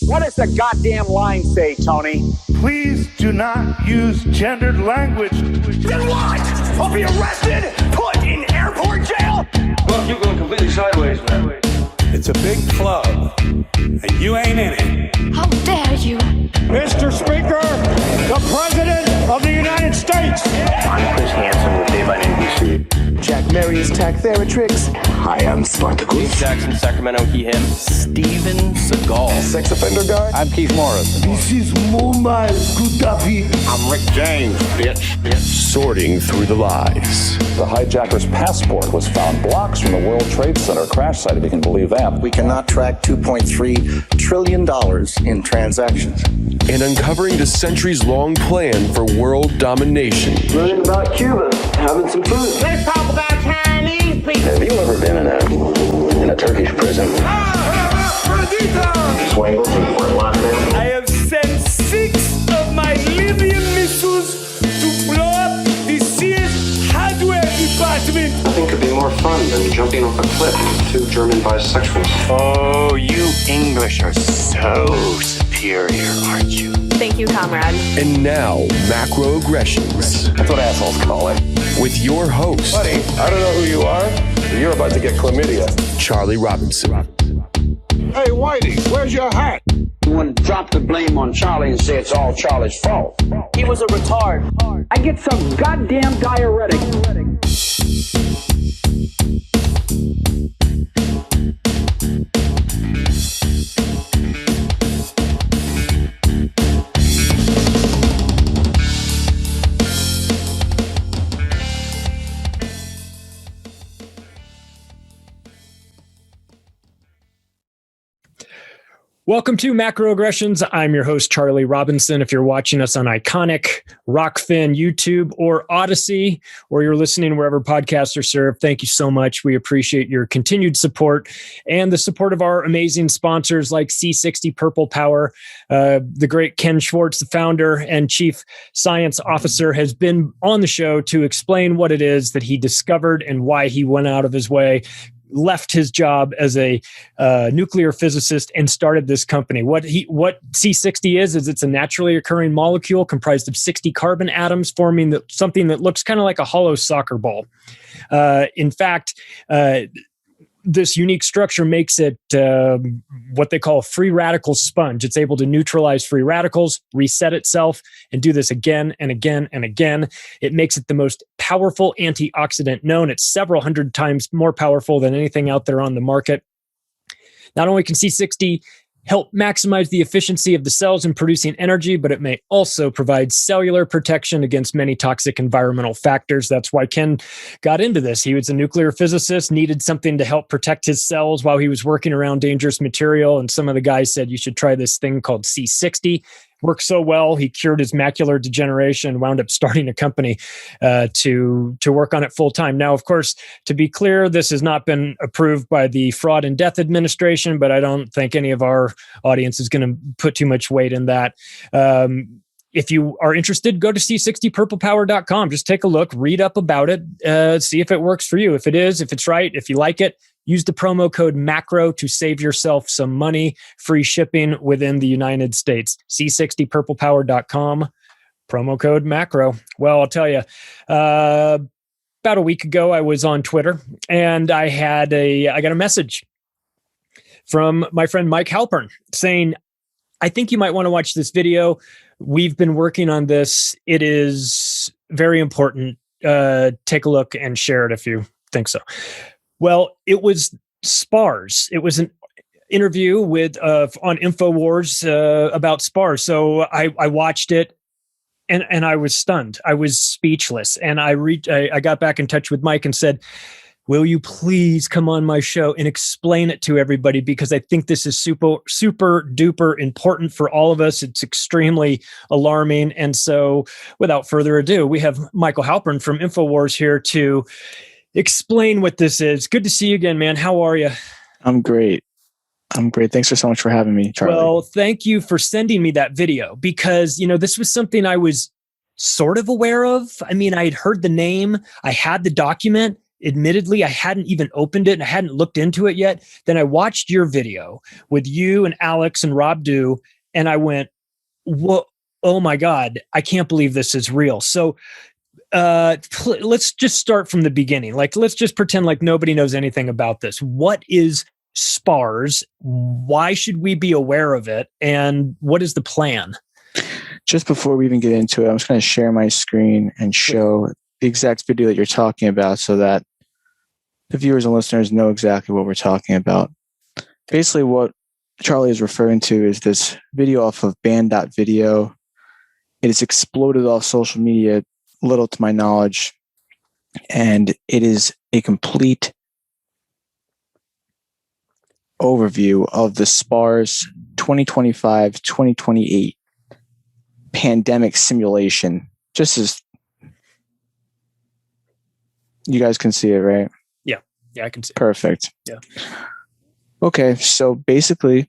What does the goddamn line say, Tony? Please do not use gendered language. Then what? I'll be arrested, put in airport jail? Look, you're going completely sideways, man. It's a big club, and you ain't in it. How dare you? Mr. Speaker, the President of the United States. I'm Chris Hansen with Dave on NBC. Jack Marius Tack Theratrix. Hi, I'm Spartacus. Jackson, Sacramento, he, him. Steven Seagal. Sex offender guy. I'm Keith Morris. This is Mumbai Kutapi. I'm Rick James, bitch. Sorting through the lies. The hijacker's passport was found blocks from the World Trade Center crash site, if you can believe that. We cannot track $2.3 trillion in transactions. And uncovering the centuries-long plan for world domination. Learning about Cuba, having some food. Let's talk about Chinese people. Have you ever been in a Turkish prison? Swangles and Fort Lauderdale? I have sent 6 of my Libyan missiles to blow up the Sears hardware department. Nothing could be more fun than jumping off a cliff with 2 German bisexuals. Oh, you English are so superior, aren't you? Thank you, comrade. And now, macroaggressions. That's what assholes call it. With your host. Buddy, I don't know who you are, but you're about to get chlamydia. Charlie Robinson. Hey, Whitey, where's your hat? You want to drop the blame on Charlie and say it's all Charlie's fault. He was a retard. I get some goddamn diuretic. Welcome to Macroaggressions. I'm your host, Charlie Robinson. If you're watching us on Iconic, Rockfin, YouTube, or Odyssey, or you're listening wherever podcasts are served, thank you so much. We appreciate your continued support and the support of our amazing sponsors like C60 Purple Power. The great Ken Schwartz, the founder and chief science officer, has been on the show to explain what it is that he discovered and why he went out of his way, left his job as a nuclear physicist and started this company. What C60 is it's a naturally occurring molecule comprised of 60 carbon atoms forming something that looks kind of like a hollow soccer ball. In fact, this unique structure makes it what they call a free radical sponge. It's able to neutralize free radicals, reset itself, and do this again and again and again. It makes it the most powerful antioxidant known. It's several hundred times more powerful than anything out there on the market. Not only can C60 help maximize the efficiency of the cells in producing energy, but it may also provide cellular protection against many toxic environmental factors. That's why Ken got into this. He was a nuclear physicist, needed something to help protect his cells while he was working around dangerous material. And some of the guys said, you should try this thing called C60. Worked so well, he cured his macular degeneration, wound up starting a company to work on it full time. Now, of course, to be clear, this has not been approved by the Fraud and Death Administration, but I don't think any of our audience is going to put too much weight in that. If you are interested, go to c60purplepower.com. Just take a look, read up about it, see if it works for you. If it is, if it's right, if you like it, use the promo code MACRO to save yourself some money, free shipping within the United States. c60purplepower.com, promo code MACRO. Well, I'll tell you, about a week ago, I was on Twitter and I got a message from my friend Mike Halpern saying, I think you might want to watch this video. We've been working on this. It is very important. Take a look and share it if you think so. Well, it was SPARS. It was an interview with on Infowars about SPARS. So I watched it and I was stunned. I was speechless. And I got back in touch with Mike and said, will you please come on my show and explain it to everybody? Because I think this is super, super duper important for all of us. It's extremely alarming. And so without further ado, we have Michael Halpern from Infowars here to explain what this is. Good to see you again, man. How are you? I'm great. Thanks so much for having me, Charlie. Well, thank you for sending me that video because, this was something I was sort of aware of. I mean, I had heard the name. I had the document. admittedly, I hadn't even opened it and I hadn't looked into it yet. Then I watched your video with you and Alex and Rob Dew, and I went, "Whoa, oh my God, I can't believe this is real." So let's just start from the beginning. Like, let's just pretend like nobody knows anything about this. What is SPARS? Why should we be aware of it? And what is the plan? Just before we even get into it, I'm just going to share my screen and show the exact video that you're talking about so that the viewers and listeners know exactly what we're talking about. Basically, what Charlie is referring to is this video off of band.video. It has exploded off social media, little to my knowledge, and it is a complete overview of the SPARS 2025-2028 pandemic simulation. Just as you guys can see it, right? Yeah, I can see it. Perfect. Yeah. Okay, so basically,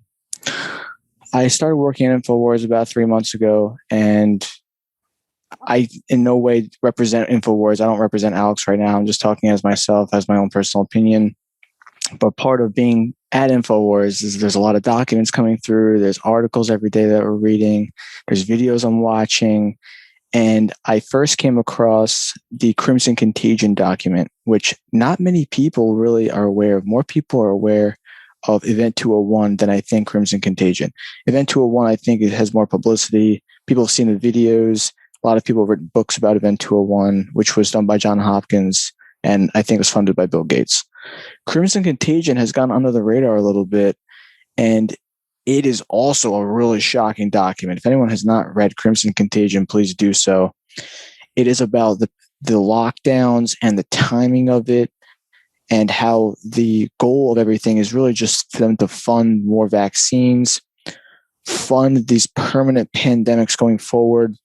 I started working at Infowars about 3 months ago, and I in no way represent Infowars. I don't represent Alex right now. I'm just talking as myself, as my own personal opinion. But part of being at Infowars is there's a lot of documents coming through. There's articles every day that we're reading. There's videos I'm watching. And I first came across the Crimson Contagion document, which not many people really are aware of. More people are aware of Event 201 than I think Crimson Contagion. Event 201, I think it has more publicity. People have seen the videos. A lot of people have written books about Event 201, which was done by Johns Hopkins, and I think was funded by Bill Gates. Crimson Contagion has gone under the radar a little bit, and it is also a really shocking document. If anyone has not read Crimson Contagion, please do so. It is about the lockdowns and the timing of it, and how the goal of everything is really just for them to fund more vaccines, fund these permanent pandemics going forward.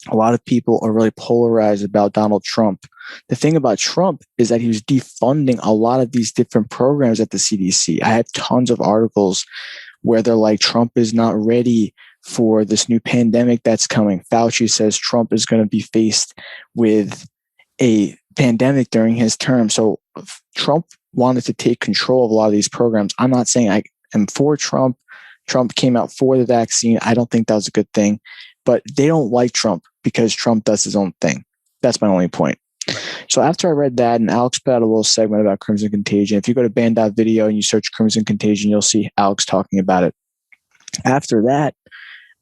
A lot of people are really polarized about Donald Trump. The thing about Trump is that he was defunding a lot of these different programs at the CDC. I have tons of articles where they're like, Trump is not ready for this new pandemic that's coming. Fauci says Trump is going to be faced with a pandemic during his term. So Trump wanted to take control of a lot of these programs. I'm not saying I am for Trump. Trump came out for the vaccine. I don't think that was a good thing. But they don't like Trump because Trump does his own thing. That's my only point. So after I read that, and Alex put out a little segment about Crimson Contagion, if you go to band.video and you search Crimson Contagion, you'll see Alex talking about it. After that,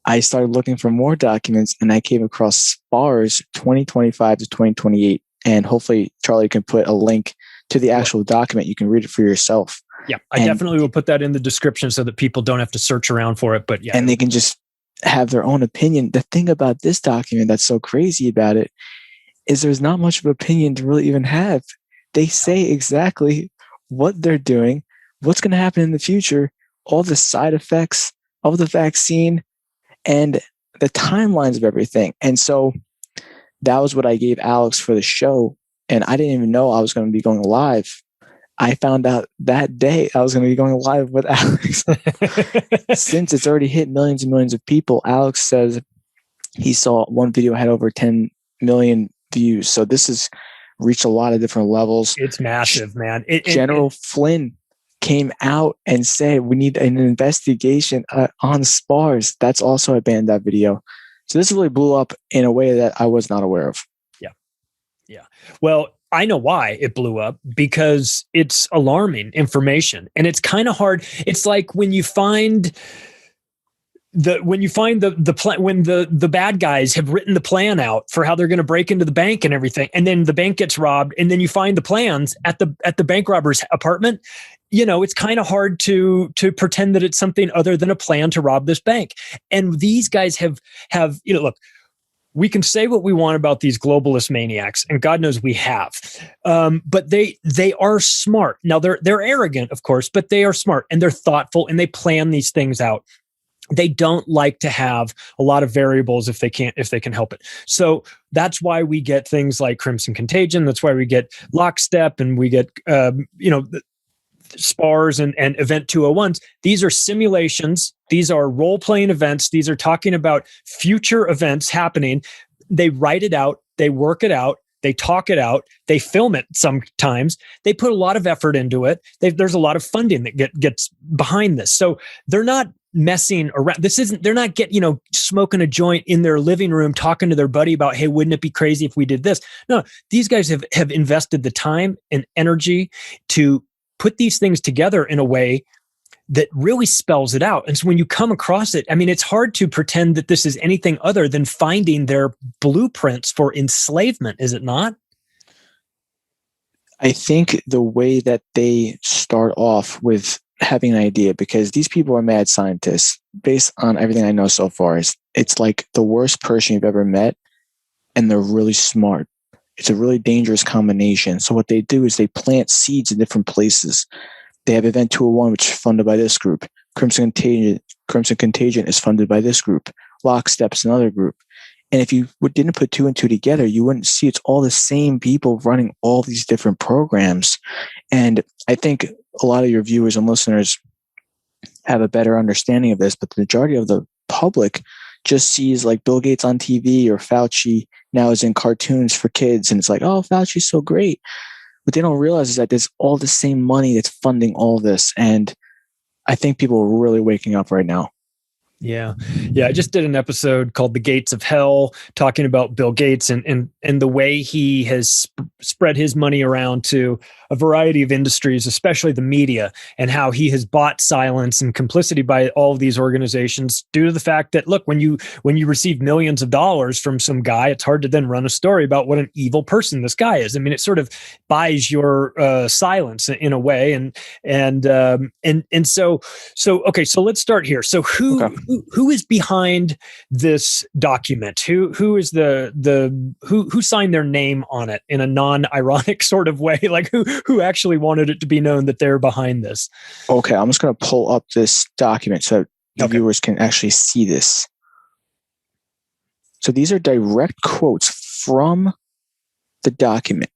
I started looking for more documents, and I came across SPARS 2025 to 2028. And hopefully Charlie can put a link to the actual document. You can read it for yourself. Yeah, I definitely will put that in the description so that people don't have to search around for it. But yeah, and they can just have their own opinion. The thing about this document that's so crazy about it is there's not much of an opinion to really even have. They say exactly what they're doing, what's going to happen in the future, all the side effects of the vaccine, and the timelines of everything. And so that was what I gave Alex for the show. And I didn't even know I was going to be going live. I found out that day I was going to be going live with Alex. Since it's already hit millions and millions of people, Alex says he saw one video had over 10 million views. So this has reached a lot of different levels. It's massive, man. General Flynn came out and said we need an investigation on SPARS. That's also a band.video. So this really blew up in a way that I was not aware of. Yeah. Well, I know why it blew up, because it's alarming information, and it's kind of hard. It's like when you find the plan, when the bad guys have written the plan out for how they're going to break into the bank and everything, and then the bank gets robbed, and then you find the plans at the bank robber's apartment. You know, it's kind of hard to pretend that it's something other than a plan to rob this bank. And these guys have look. We can say what we want about these globalist maniacs, and God knows we have. But they are smart. Now they're arrogant, of course, but they are smart and they're thoughtful and they plan these things out. They don't like to have a lot of variables if they can help it. So that's why we get things like Crimson Contagion. That's why we get Lockstep, and we get SPARS and Event 201s. These are simulations. These are role-playing events. These are talking about future events happening. They write it out. They work it out. They talk it out. They film it sometimes. They put a lot of effort into it. There's a lot of funding that gets behind this. So they're not messing around. They're not smoking a joint in their living room, talking to their buddy about, hey, wouldn't it be crazy if we did this? No, these guys have invested the time and energy to put these things together in a way that really spells it out. And so when you come across it, I mean, it's hard to pretend that this is anything other than finding their blueprints for enslavement, is it not? I think the way that they start off with having an idea, because these people are mad scientists, based on everything I know so far, is it's like the worst person you've ever met, and they're really smart. It's a really dangerous combination. So what they do is they plant seeds in different places. They have Event 201, which is funded by this group. Crimson Contagion is funded by this group. Lockstep's another group. And if you didn't put two and two together, you wouldn't see it's all the same people running all these different programs. And I think a lot of your viewers and listeners have a better understanding of this, but the majority of the public just sees like Bill Gates on TV, or Fauci now is in cartoons for kids. And it's like, oh, Fauci's so great. What they don't realize is that there's all the same money that's funding all this. And I think people are really waking up right now. Yeah. I just did an episode called The Gates of Hell, talking about Bill Gates and the way he has spread his money around to a variety of industries, especially the media, and how he has bought silence and complicity by all of these organizations due to the fact that, look, when you receive millions of dollars from some guy, it's hard to then run a story about what an evil person this guy is. I mean, it sort of buys your silence in a way. So okay, so let's start here. So who is behind this document? Who is who signed their name on it in a non-ironic sort of way? Like who actually wanted it to be known that they're behind this? Okay, I'm just going to pull up this document so the viewers can actually see this. So these are direct quotes from the document.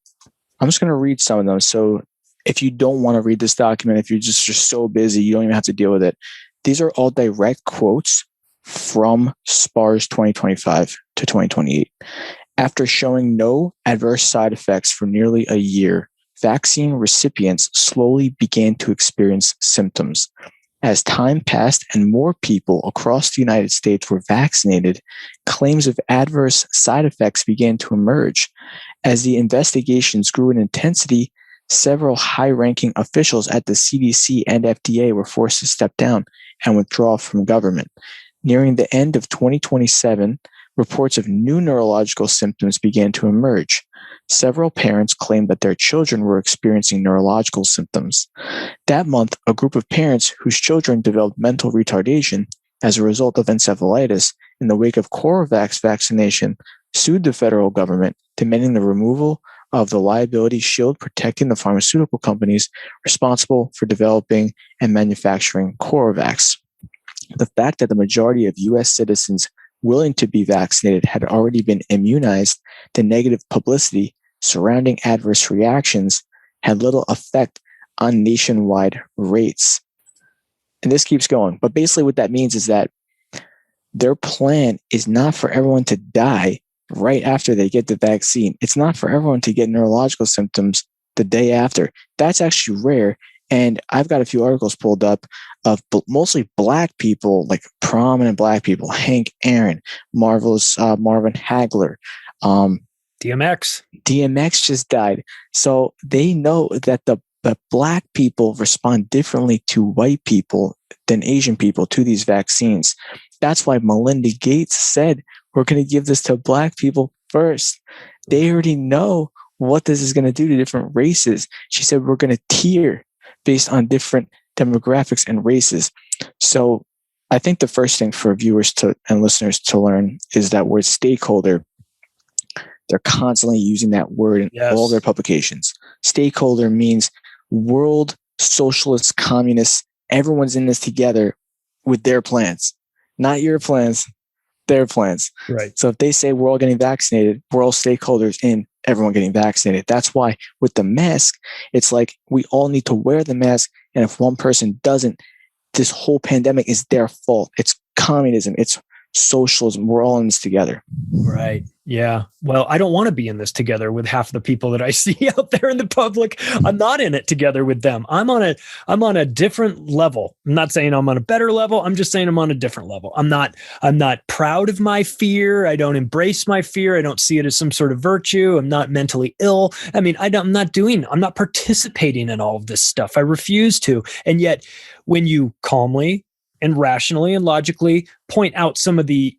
I'm just going to read some of them. So if you don't want to read this document, if you're just so busy, you don't even have to deal with it. These are all direct quotes from SPARS 2025 to 2028. After showing no adverse side effects for nearly a year, vaccine recipients slowly began to experience symptoms. As time passed and more people across the United States were vaccinated, claims of adverse side effects began to emerge. As the investigations grew in intensity, several high-ranking officials at the CDC and FDA were forced to step down and withdraw from government. Nearing the end of 2027, reports of new neurological symptoms began to emerge. Several parents claimed that their children were experiencing neurological symptoms. That month, a group of parents whose children developed mental retardation as a result of encephalitis in the wake of Corvax vaccination sued the federal government, demanding the removal of the liability shield protecting the pharmaceutical companies responsible for developing and manufacturing Corvax. The fact that the majority of U.S. citizens willing to be vaccinated had already been immunized, the negative publicity surrounding adverse reactions had little effect on nationwide rates. And this keeps going. But basically what that means is that their plan is not for everyone to die right after they get the vaccine. It's not for everyone to get neurological symptoms the day after. That's actually rare. And I've got a few articles pulled up of mostly black people, like prominent black people, Hank Aaron, Marvin Hagler. DMX just died. So they know that the black people respond differently to white people than Asian people to these vaccines. That's why Melinda Gates said, we're going to give this to black people first. They already know what this is going to do to different races. She said, we're going to tier based on different demographics and races. So I think the first thing for viewers and listeners to learn is that word stakeholder. They're constantly using that word in all their publications. Stakeholder means world socialists, communists. Everyone's in this together with their plans, not your plans, their plans. Right. So if they say we're all getting vaccinated, we're all stakeholders in everyone getting vaccinated. That's why with the mask, it's like we all need to wear the mask. And if one person doesn't, this whole pandemic is their fault. It's communism. It's socialism. We're all in this together. Right. Yeah. Well, I don't want to be in this together with half the people that I see out there in the public. I'm not in it together with them. I'm on a different level. I'm not saying I'm on a better level. I'm just saying I'm on a different level. I'm not proud of my fear. I don't embrace my fear. I don't see it as some sort of virtue. I'm not mentally ill. I mean, I'm not participating in all of this stuff. I refuse to. And yet when you calmly and rationally and logically point out some of the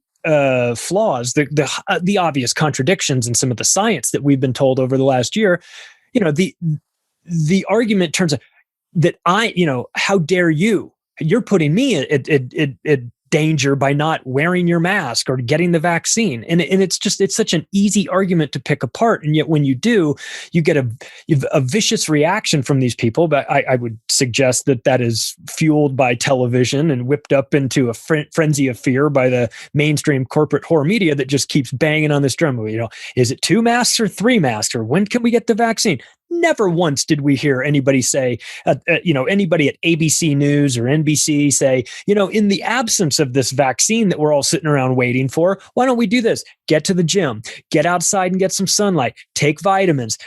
flaws, the obvious contradictions in some of the science that we've been told over the last year, the argument turns out that how dare you? You're putting me at danger by not wearing your mask or getting the vaccine. And it's such an easy argument to pick apart. And yet when you do, you get a vicious reaction from these people. But I would suggest that is fueled by television and whipped up into a frenzy of fear by the mainstream corporate horror media that just keeps banging on this drum. Is it 2 masks or 3 masks, or when can we get the vaccine? Never once did we hear anybody say, anybody at ABC News or NBC say, in the absence of this vaccine that we're all sitting around waiting for, why don't we do this? Get to the gym, get outside and get some sunlight, take vitamins,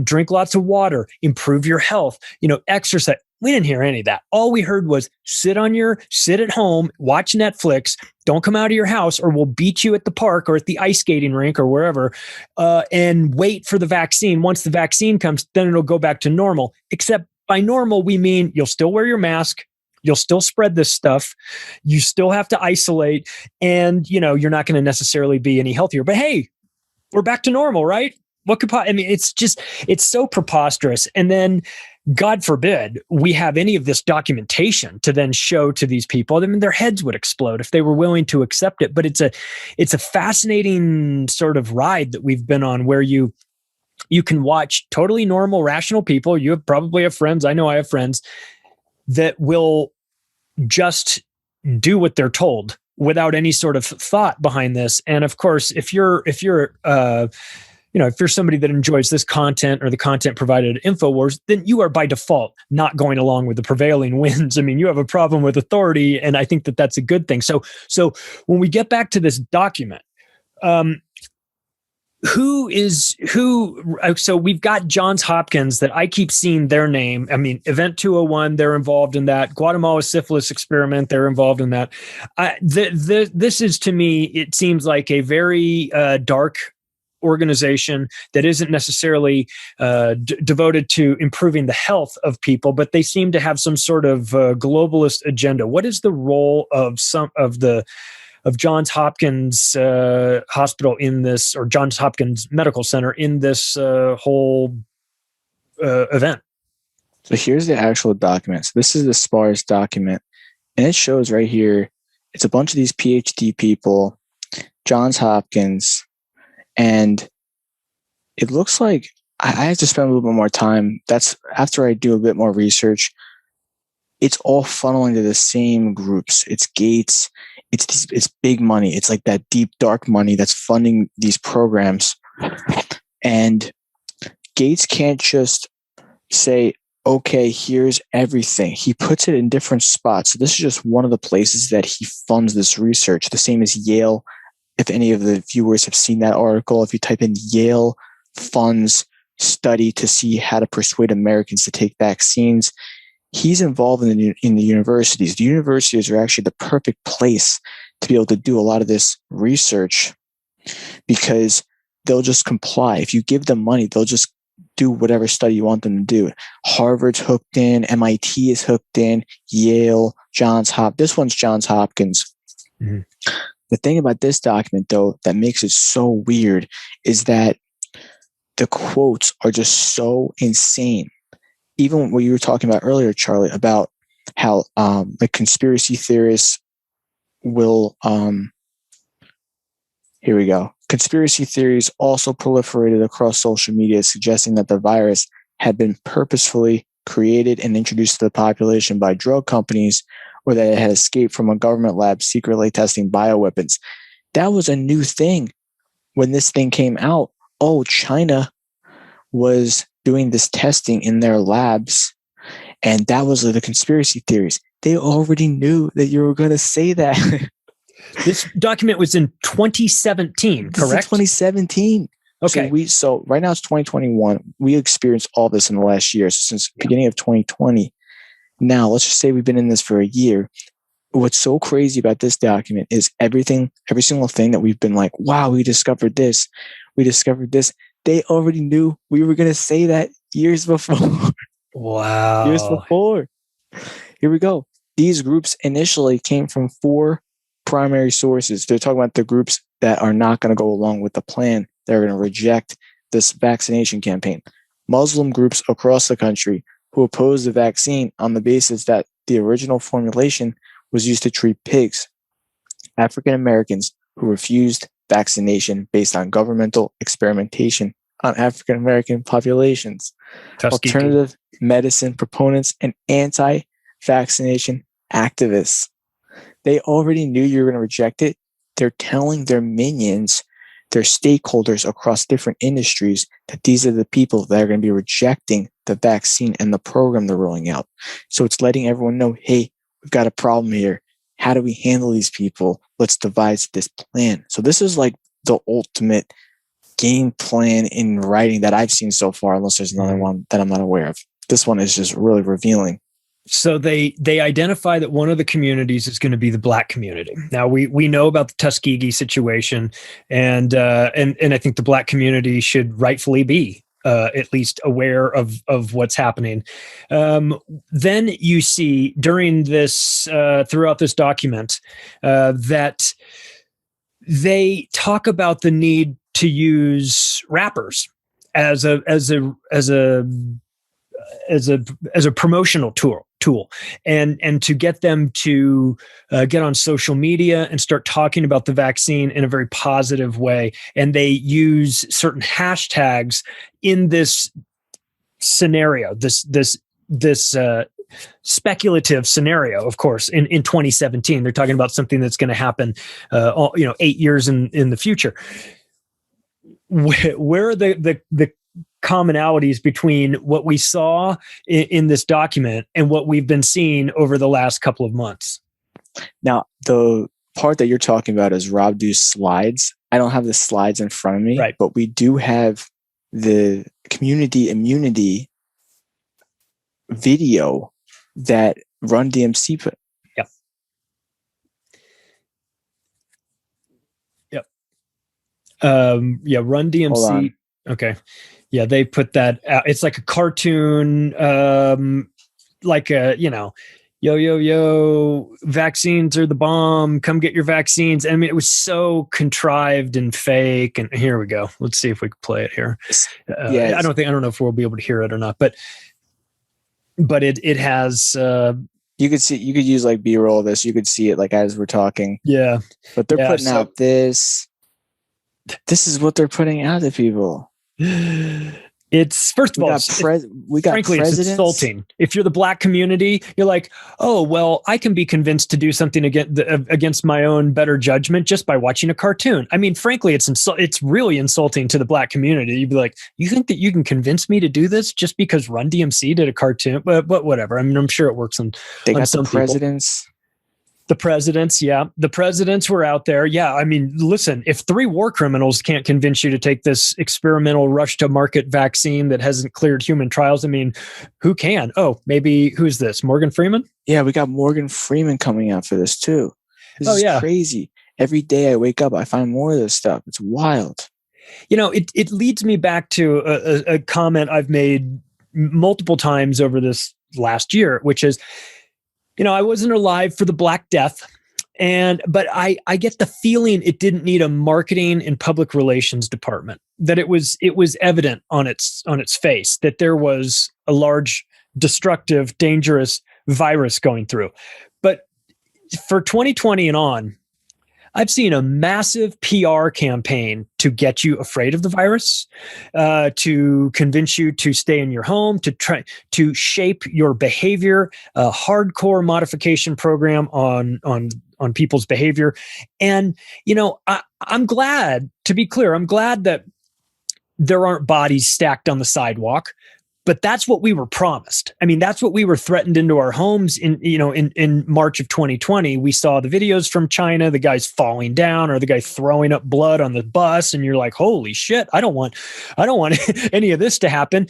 drink lots of water, improve your health, exercise. We didn't hear any of that. All we heard was sit at home, watch Netflix, don't come out of your house or we'll beat you at the park or at the ice skating rink or wherever, and wait for the vaccine. Once the vaccine comes, then it'll go back to normal. Except by normal, we mean you'll still wear your mask, you'll still spread this stuff, you still have to isolate, and you're not going to necessarily be any healthier. But hey, we're back to normal, right? It's so preposterous. And then, God forbid, we have any of this documentation to then show to these people. I mean, their heads would explode if they were willing to accept it. But it's a fascinating sort of ride that we've been on, where you can watch totally normal, rational people. You probably have friends. I know I have friends that will just do what they're told without any sort of thought behind this. And of course, if you're somebody that enjoys this content or the content provided at InfoWars, then you are by default not going along with the prevailing winds. I mean, you have a problem with authority, and I think that that's a good thing. So when we get back to this document, so we've got Johns Hopkins that I keep seeing their name. I mean, Event 201, they're involved in that. Guatemala syphilis experiment, they're involved in that. This is, to me, it seems like a very dark organization that isn't necessarily devoted to improving the health of people, but they seem to have some sort of globalist agenda. What is the role of Johns Hopkins Hospital in this, or Johns Hopkins Medical Center in this whole event? So here's the actual document. So this is the SPARS document, and it shows right here, it's a bunch of these PhD people, Johns Hopkins, and it looks like I have to spend a little bit more time. That's after I do a bit more research. It's all funneling to the same groups. It's Gates. It's big money. It's like that deep, dark money that's funding these programs. And Gates can't just say, okay, here's everything. He puts it in different spots. So this is just one of the places that he funds this research. The same as Yale. If any of the viewers have seen that article, if you type in Yale funds study to see how to persuade Americans to take vaccines, he's involved in the universities. The universities are actually the perfect place to be able to do a lot of this research because they'll just comply. If you give them money, they'll just do whatever study you want them to do. Harvard's hooked in, MIT is hooked in, Yale, this one's Johns Hopkins. Mm-hmm. The thing about this document, though, that makes it so weird is that the quotes are just so insane. Even what you were talking about earlier, Charlie, about how the conspiracy theorists will... here we go. Conspiracy theories also proliferated across social media, suggesting that the virus had been purposefully created and introduced to the population by drug companies, or that it had escaped from a government lab secretly testing bioweapons. That was a new thing when this thing came out. Oh, China was doing this testing in their labs, and that was the conspiracy theories. They already knew that you were going to say that. This document was in 2017, correct? 2017. Okay. So right now it's 2021. We experienced all this in the last year, since beginning of 2020. Now, let's just say we've been in this for a year. What's so crazy about this document is every single thing that we've been like, wow, we discovered this. They already knew we were going to say that years before. Wow. Years before. Here we go. These groups initially came from 4 primary sources. They're talking about the groups that are not going to go along with the plan. They're going to reject this vaccination campaign. Muslim groups across the country who oppose the vaccine on the basis that the original formulation was used to treat pigs. African Americans who refused vaccination based on governmental experimentation on African American populations. Tuskegee. Alternative medicine proponents and anti-vaccination activists. They already knew you were going to reject it. They're telling their minions, their stakeholders across different industries, that these are the people that are going to be rejecting the vaccine and the program they're rolling out. So it's letting everyone know, hey, we've got a problem here. How do we handle these people? Let's devise this plan. So this is like the ultimate game plan in writing that I've seen so far, unless there's another one that I'm not aware of. This one is just really revealing. So they identify that one of the communities is going to be the Black community. Now we know about the Tuskegee situation, and I think the Black community should rightfully be at least aware of what's happening. Then you see during this throughout this document that they talk about the need to use rappers as a promotional tool and to get them to get on social media and start talking about the vaccine in a very positive way. And they use certain hashtags in this scenario, this speculative scenario, of course, in 2017. They're talking about something that's going to happen 8 years in the future. Where are the commonalities between what we saw in this document and what we've been seeing over the last couple of months? Now, the part that you're talking about is Rob Dew's slides. I don't have the slides in front of me, right, but we do have the community immunity video that Run DMC put. Yep. Run DMC. Okay. Yeah, they put that out. It's like a cartoon, like a, yo, vaccines are the bomb. Come get your vaccines. I mean, it was so contrived and fake. And here we go. Let's see if we can play it here. I don't know if we'll be able to hear it or not, but it has. You could use like B-roll of this. You could see it like as we're talking. Yeah. But they're putting out this. This is what they're putting out to people. It's first of all, frankly, it's insulting. If you're the Black community, you're like, oh, well, I can be convinced to do something against my own better judgment just by watching a cartoon. I mean, frankly, it's really insulting to the Black community. You'd be like, you think that you can convince me to do this just because Run DMC did a cartoon? But whatever. I mean, I'm sure it works on some presidents. People. The presidents, yeah. The presidents were out there. Yeah, I mean, listen, if 3 war criminals can't convince you to take this experimental rush-to-market vaccine that hasn't cleared human trials, I mean, who can? Oh, maybe, who's this? Morgan Freeman? Yeah, we got Morgan Freeman coming out for this, too. This is crazy. Every day I wake up, I find more of this stuff. It's wild. It leads me back to a comment I've made multiple times over this last year, which is, I wasn't alive for the Black Death, but I get the feeling it didn't need a marketing and public relations department. That it was evident on its face that there was a large, destructive, dangerous virus going through. But for 2020 and on, I've seen a massive PR campaign to get you afraid of the virus, to convince you to stay in your home, to try to shape your behavior, a hardcore modification program on people's behavior. And, I'm glad, to be clear, I'm glad that there aren't bodies stacked on the sidewalk. But that's what we were promised. I mean, that's what we were threatened into our homes in March of 2020. We saw the videos from China, the guys falling down or the guy throwing up blood on the bus. And you're like, holy shit, I don't want any of this to happen.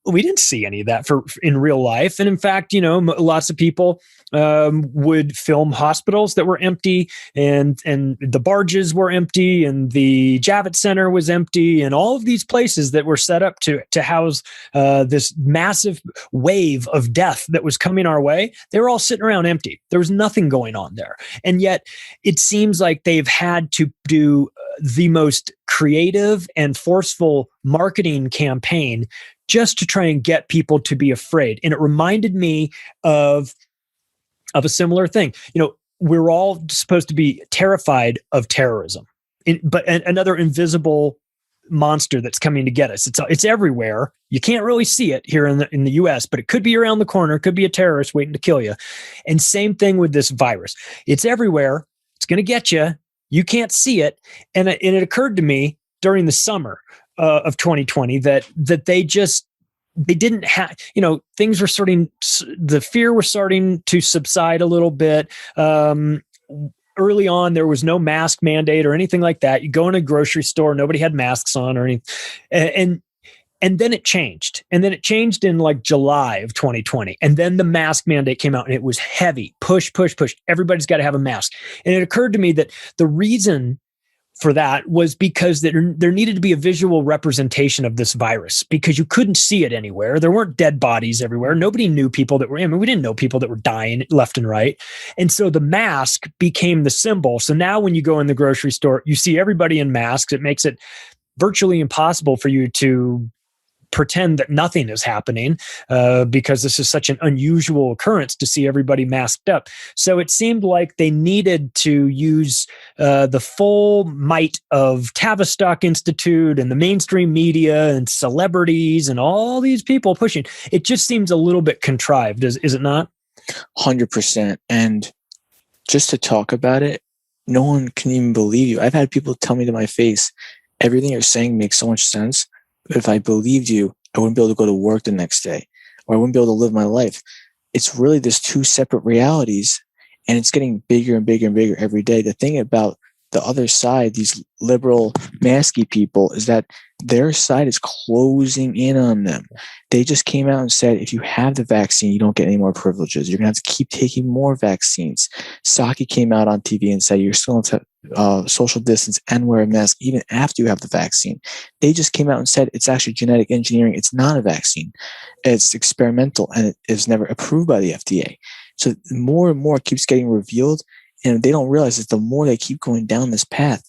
We didn't see any of that in real life. And in fact, lots of people would film hospitals that were empty and the barges were empty and the Javits Center was empty and all of these places that were set up to house this massive wave of death that was coming our way. They were all sitting around empty. There was nothing going on there. And yet it seems like they've had to do the most creative and forceful marketing campaign just to try and get people to be afraid. And it reminded me of a similar thing. We're all supposed to be terrified of terrorism, but another invisible monster that's coming to get us. It's everywhere. You can't really see it here in the US, but it could be around the corner. It could be a terrorist waiting to kill you. And same thing with this virus. It's everywhere. It's going to get you. You can't see it. And it occurred to me during the summer of 2020 that they didn't have, things were the fear was starting to subside a little bit. Early on, there was no mask mandate or anything like that. You go in a grocery store, nobody had masks on or anything. And then it changed. And then it changed in like July of 2020. And then the mask mandate came out and it was heavy. Push. Everybody's got to have a mask. And it occurred to me that the reason for that was because there needed to be a visual representation of this virus because you couldn't see it anywhere. There weren't dead bodies everywhere. Nobody knew people that were, we didn't know people that were dying left and right. And so the mask became the symbol. So now when you go in the grocery store, you see everybody in masks. It makes it virtually impossible for you to pretend that nothing is happening because this is such an unusual occurrence to see everybody masked up. So it seemed like they needed to use the full might of Tavistock Institute and the mainstream media and celebrities and all these people pushing. It just seems a little bit contrived, is it not? 100%. And just to talk about it, no one can even believe you. I've had people tell me to my face, everything you're saying makes so much sense. If I believed you, I wouldn't be able to go to work the next day, or I wouldn't be able to live my life. It's really this two separate realities, and it's getting bigger and bigger and bigger every day. The thing about the other side, these liberal masky people, is that their side is closing in on them. They just came out and said, if you have the vaccine, you don't get any more privileges. You're going to have to keep taking more vaccines. Psaki came out on TV and said, you're still going to social distance and wear a mask even after you have the vaccine. They just came out and said, it's actually genetic engineering. It's not a vaccine. It's experimental, and it is never approved by the FDA. So more and more keeps getting revealed, and they don't realize that the more they keep going down this path,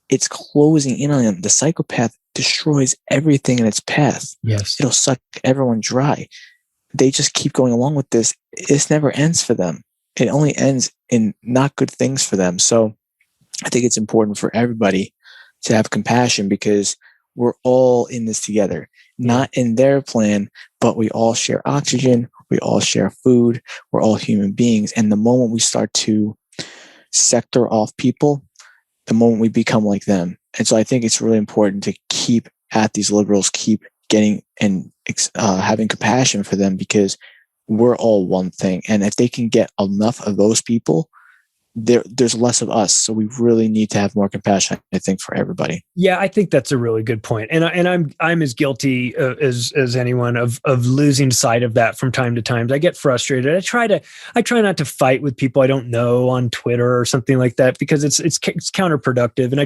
it's closing in on them. The psychopath destroys everything in its path. Yes. It'll suck everyone dry. They just keep going along with this. This never ends for them. It only ends in not good things for them. So I think it's important for everybody to have compassion, because we're all in this together, not in their plan, but we all share oxygen. We all share food. We're all human beings. And the moment we start to sector off people, the moment we become like them. And so I think it's really important to keep at these liberals, keep getting and having compassion for them, because we're all one thing. And if they can get enough of those people, there's less of us. So we really need to have more compassion, I think, for everybody. Yeah, I think that's a really good point. And I'm as guilty as anyone of losing sight of that from time to time. I get frustrated. I try not to fight with people I don't know on Twitter or something like that, because it's counterproductive. And I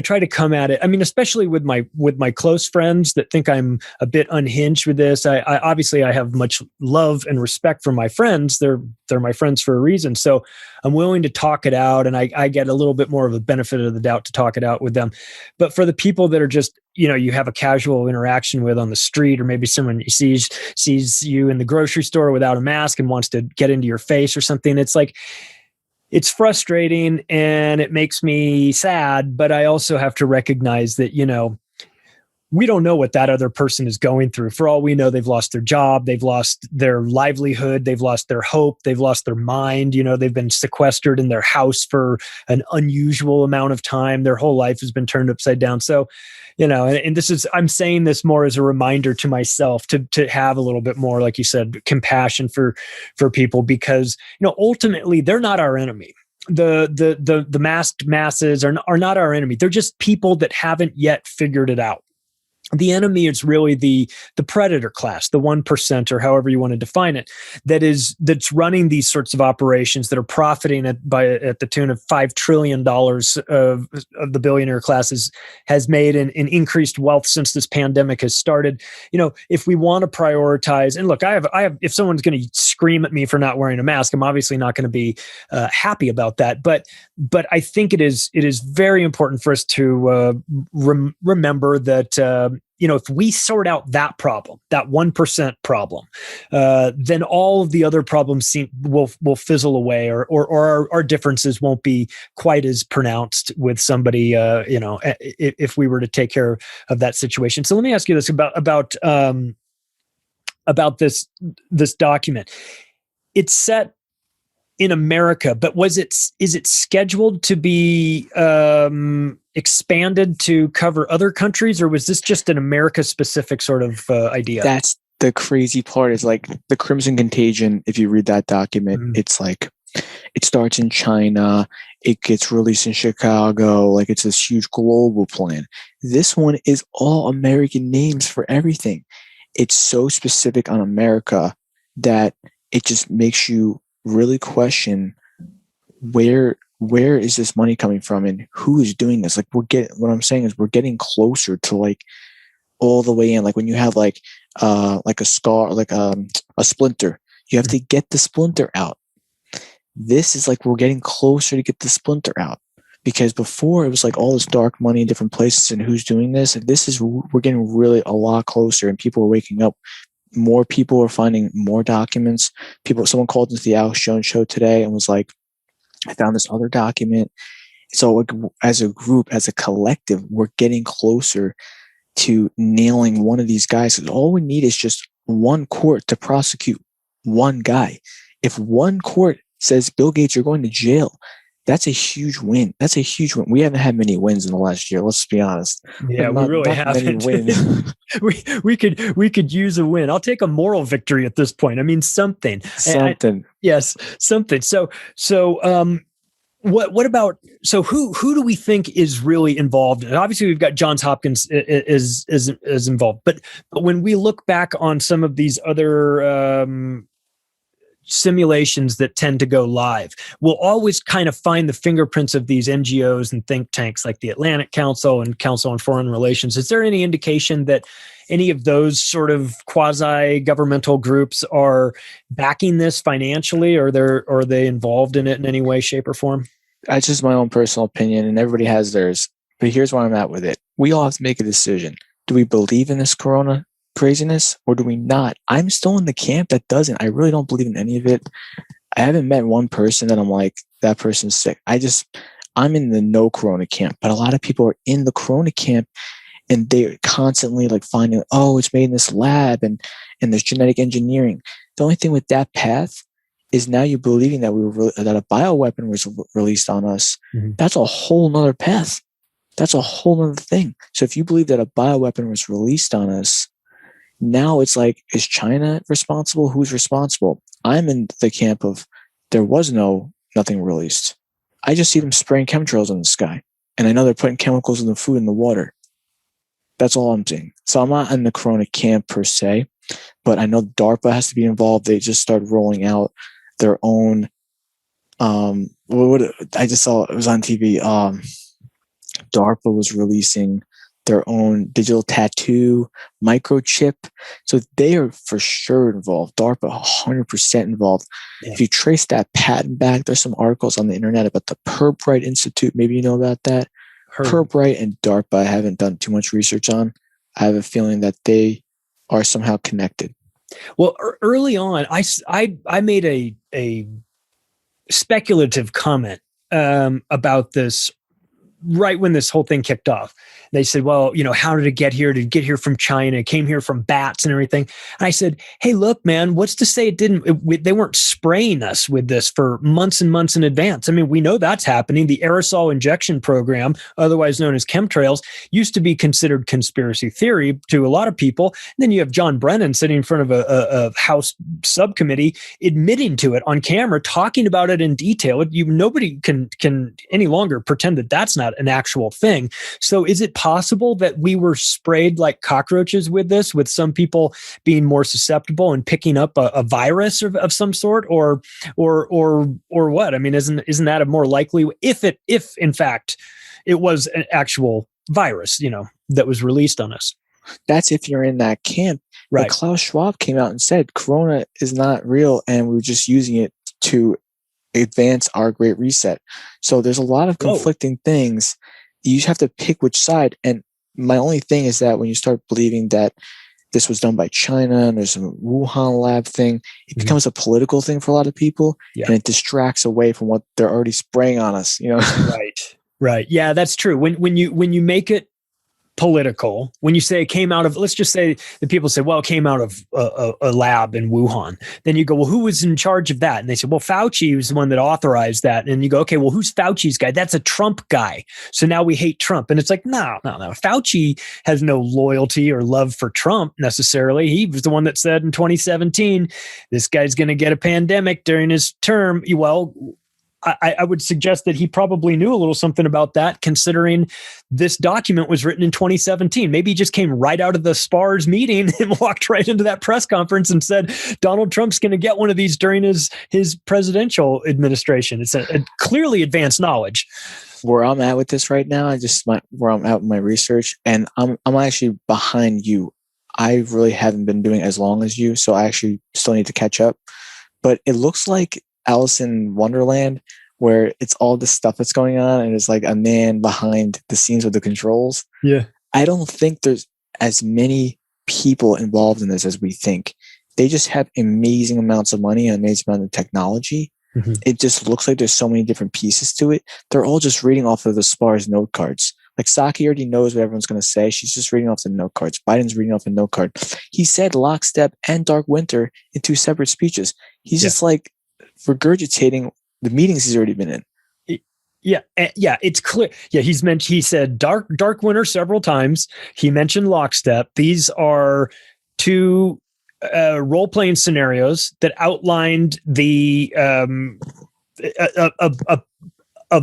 try to come at it. I mean, especially with my close friends that think I'm a bit unhinged with this. I obviously I have much love and respect for my friends. They're my friends for a reason. So I'm willing to talk it out, and I get a little bit more of a benefit of the doubt to talk it out with them. But for the people that are just, you have a casual interaction with on the street, or maybe someone sees you in the grocery store without a mask and wants to get into your face or something, it's like, it's frustrating and it makes me sad. But I also have to recognize that, we don't know what that other person is going through. For all we know, they've lost their job, they've lost their livelihood, they've lost their hope, they've lost their mind. They've been sequestered in their house for an unusual amount of time. Their whole life has been turned upside down. So, and this is, I'm saying this more as a reminder to myself to have a little bit more, like you said, compassion for people, because, ultimately they're not our enemy. The masked masses are not our enemy. They're just people that haven't yet figured it out. The enemy is really the predator class, the 1%, or however you want to define it, that's running these sorts of operations that are profiting at the tune of $5 trillion of the billionaire classes has made in increased wealth since this pandemic has started. If we want to prioritize, and look, I have if someone's going to scream at me for not wearing a mask, I'm obviously not going to be happy about that. But I think it is very important for us to remember that. If we sort out that problem, that 1% problem, then all of the other problems will fizzle away, or our differences won't be quite as pronounced with somebody, if we were to take care of that situation. So let me ask you this about this document. It's set in America, but is it scheduled to be expanded to cover other countries, or was this just an America-specific sort of idea? That's the crazy part. Is like the Crimson Contagion. If you read that document, it's like it starts in China, it gets released in Chicago. Like it's this huge global plan. This one is all American names for everything. It's so specific on America that it just makes you really question where is this money coming from and who is doing this. Like what I'm saying is we're getting closer to like all the way in. Like when you have like a scar, like a splinter, you have to get the splinter out. This is like we're getting closer to get the splinter out, because before it was like all this dark money in different places and who's doing this. And we're getting really a lot closer, and people are waking up. More people are finding more documents. Someone called into the Alex Jones show today and was like, I found this other document. So like, as a group, as a collective, we're getting closer to nailing one of these guys. All we need is just one court to prosecute one guy. If one court says, Bill Gates, you're going to jail, that's a huge win. That's a huge win. We haven't had many wins in the last year. Let's be honest. Yeah, we really haven't. we could use a win. I'll take a moral victory at this point. I mean, something. Yes, something. So what about? So who do we think is really involved? And obviously, we've got Johns Hopkins is involved. But when we look back on some of these other simulations that tend to go live, we'll always kind of find the fingerprints of these NGOs and think tanks like the Atlantic Council and Council on Foreign Relations. Is there any indication that any of those sort of quasi-governmental groups are backing this financially, or are they involved in it in any way, shape, or form? That's just my own personal opinion, and everybody has theirs. But here's where I'm at with it. We all have to make a decision. Do we believe in this corona craziness, or do we not? I'm still in the camp that doesn't. I really don't believe in any of it. I haven't met one person that I'm like, that person's sick. I'm in the no corona camp, but a lot of people are in the corona camp, and they're constantly like finding, oh, it's made in this lab and there's genetic engineering. The only thing with that path is now you're believing that that a bioweapon was released on us. Mm-hmm. That's a whole nother path. That's a whole nother thing. So if you believe that a bioweapon was released on us, now it's like, is China responsible? Who's responsible? I'm in the camp of there was nothing released. I just see them spraying chemtrails in the sky. And I know they're putting chemicals in the food and the water. That's all I'm seeing. So I'm not in the corona camp per se, but I know DARPA has to be involved. They just started rolling out their own, I just saw, it was on TV. DARPA was releasing their own digital tattoo microchip. So they are for sure involved. DARPA 100% involved. Yeah. If you trace that patent back, there's some articles on the internet about the Purbright Institute. Maybe you know about that. Purbright and DARPA, I haven't done too much research on. I have a feeling that they are somehow connected. Well, early on, I made a speculative comment about this right when this whole thing kicked off. They said, well, how did it get here? Did it get here from China? It came here from bats and everything. And I said, hey, look, man, what's to say they weren't spraying us with this for months and months in advance? I mean, we know that's happening. The aerosol injection program, otherwise known as chemtrails, used to be considered conspiracy theory to a lot of people. And then you have John Brennan sitting in front of a House subcommittee admitting to it on camera, talking about it in detail. Nobody can any longer pretend that that's not an actual thing. So is it possible that we were sprayed like cockroaches with this, with some people being more susceptible and picking up a virus of some sort, or what? I mean, isn't that a more likely, if in fact it was an actual virus, that was released on us? That's if you're in that camp. Right. But Klaus Schwab came out and said Corona is not real, and we're just using it to advance our Great Reset. So there's a lot of conflicting things. You just have to pick which side. And my only thing is that when you start believing that this was done by China and there's some Wuhan lab thing, it becomes a political thing for a lot of people, and it distracts away from what they're already spraying on us. Right. Yeah, that's true. When you make it political, when you say it came out of, let's just say the people say, well, it came out of a lab in Wuhan. Then you go, well, who was in charge of that? And they say, well, Fauci was the one that authorized that. And you go, okay, well, who's Fauci's guy? That's a Trump guy. So now we hate Trump. And it's like, no. Fauci has no loyalty or love for Trump necessarily. He was the one that said in 2017, this guy's going to get a pandemic during his term. Well, I would suggest that he probably knew a little something about that, considering this document was written in 2017. Maybe he just came right out of the SPARS meeting and walked right into that press conference and said, Donald Trump's going to get one of these during his presidential administration. It's a clearly advanced knowledge. Where I'm at with this right now, where I'm at with my research, and I'm actually behind you. I really haven't been doing as long as you, so I actually still need to catch up. But it looks like Alice in Wonderland, where it's all this stuff that's going on and it's like a man behind the scenes with the controls. Yeah. I don't think there's as many people involved in this as we think. They just have amazing amounts of money and amazing amount of technology. Mm-hmm. It just looks like there's so many different pieces to it. They're all just reading off of the SPARS note cards. Like Psaki already knows what everyone's going to say. She's just reading off the note cards. Biden's reading off the note card. He said lockstep and dark winter in 2 separate speeches. He's just like regurgitating the meetings he's already been in. Yeah, it's clear. Yeah, he said dark winter several times. He mentioned lockstep. These are 2 role-playing scenarios that outlined the a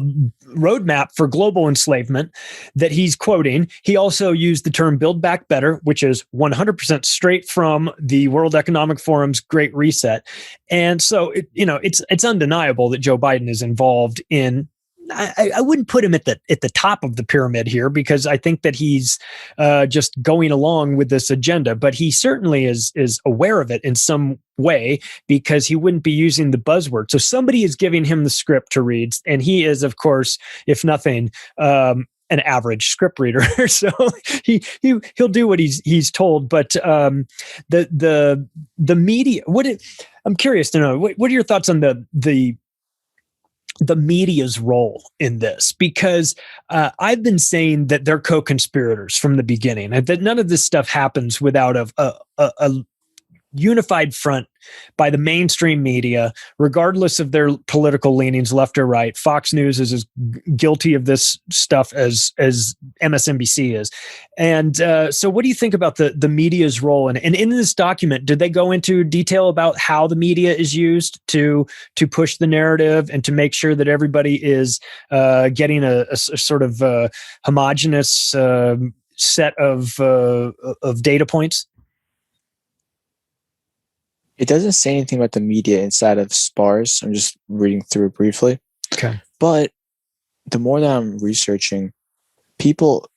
roadmap for global enslavement that he's quoting. He also used the term Build Back Better, which is 100% straight from the World Economic Forum's Great Reset. And so, it's undeniable that Joe Biden is involved in. I wouldn't put him at the top of the pyramid here, because I think that he's just going along with this agenda, but he certainly is aware of it in some way, because he wouldn't be using the buzzword. So somebody is giving him the script to read, and he is, of course, if nothing, an average script reader. So he'll do what he's told. But the media, I'm curious to know, what are your thoughts on the media's role in this? Because I've been saying that they're co-conspirators from the beginning, and that none of this stuff happens without a unified front by the mainstream media, regardless of their political leanings, left or right. Fox News is as guilty of this stuff as MSNBC is. And so what do you think about the media's role? And in this document, did they go into detail about how the media is used to push the narrative and to make sure that everybody is getting a sort of homogenous set of data points? It doesn't say anything about the media inside of SPARS. I'm just reading through it briefly. Okay. But the more that I'm researching, people,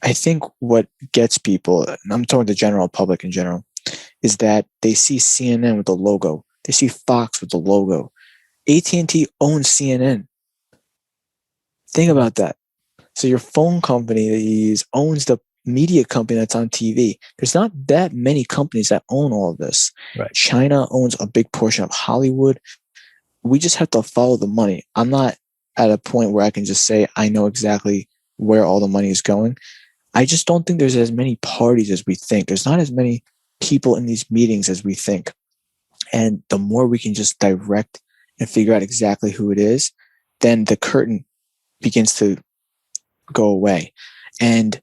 I think what gets people, and I'm talking the general public in general, is that they see CNN with the logo. They see Fox with the logo. AT&T owns CNN. Think about that. So your phone company that you use owns the media company that's on TV. There's not that many companies that own all of this. Right. China owns a big portion of Hollywood. We just have to follow the money. I'm not at a point where I can just say I know exactly where all the money is going. I just don't think there's as many parties as we think. There's not as many people in these meetings as we think. And the more we can just direct and figure out exactly who it is, then the curtain begins to go away. And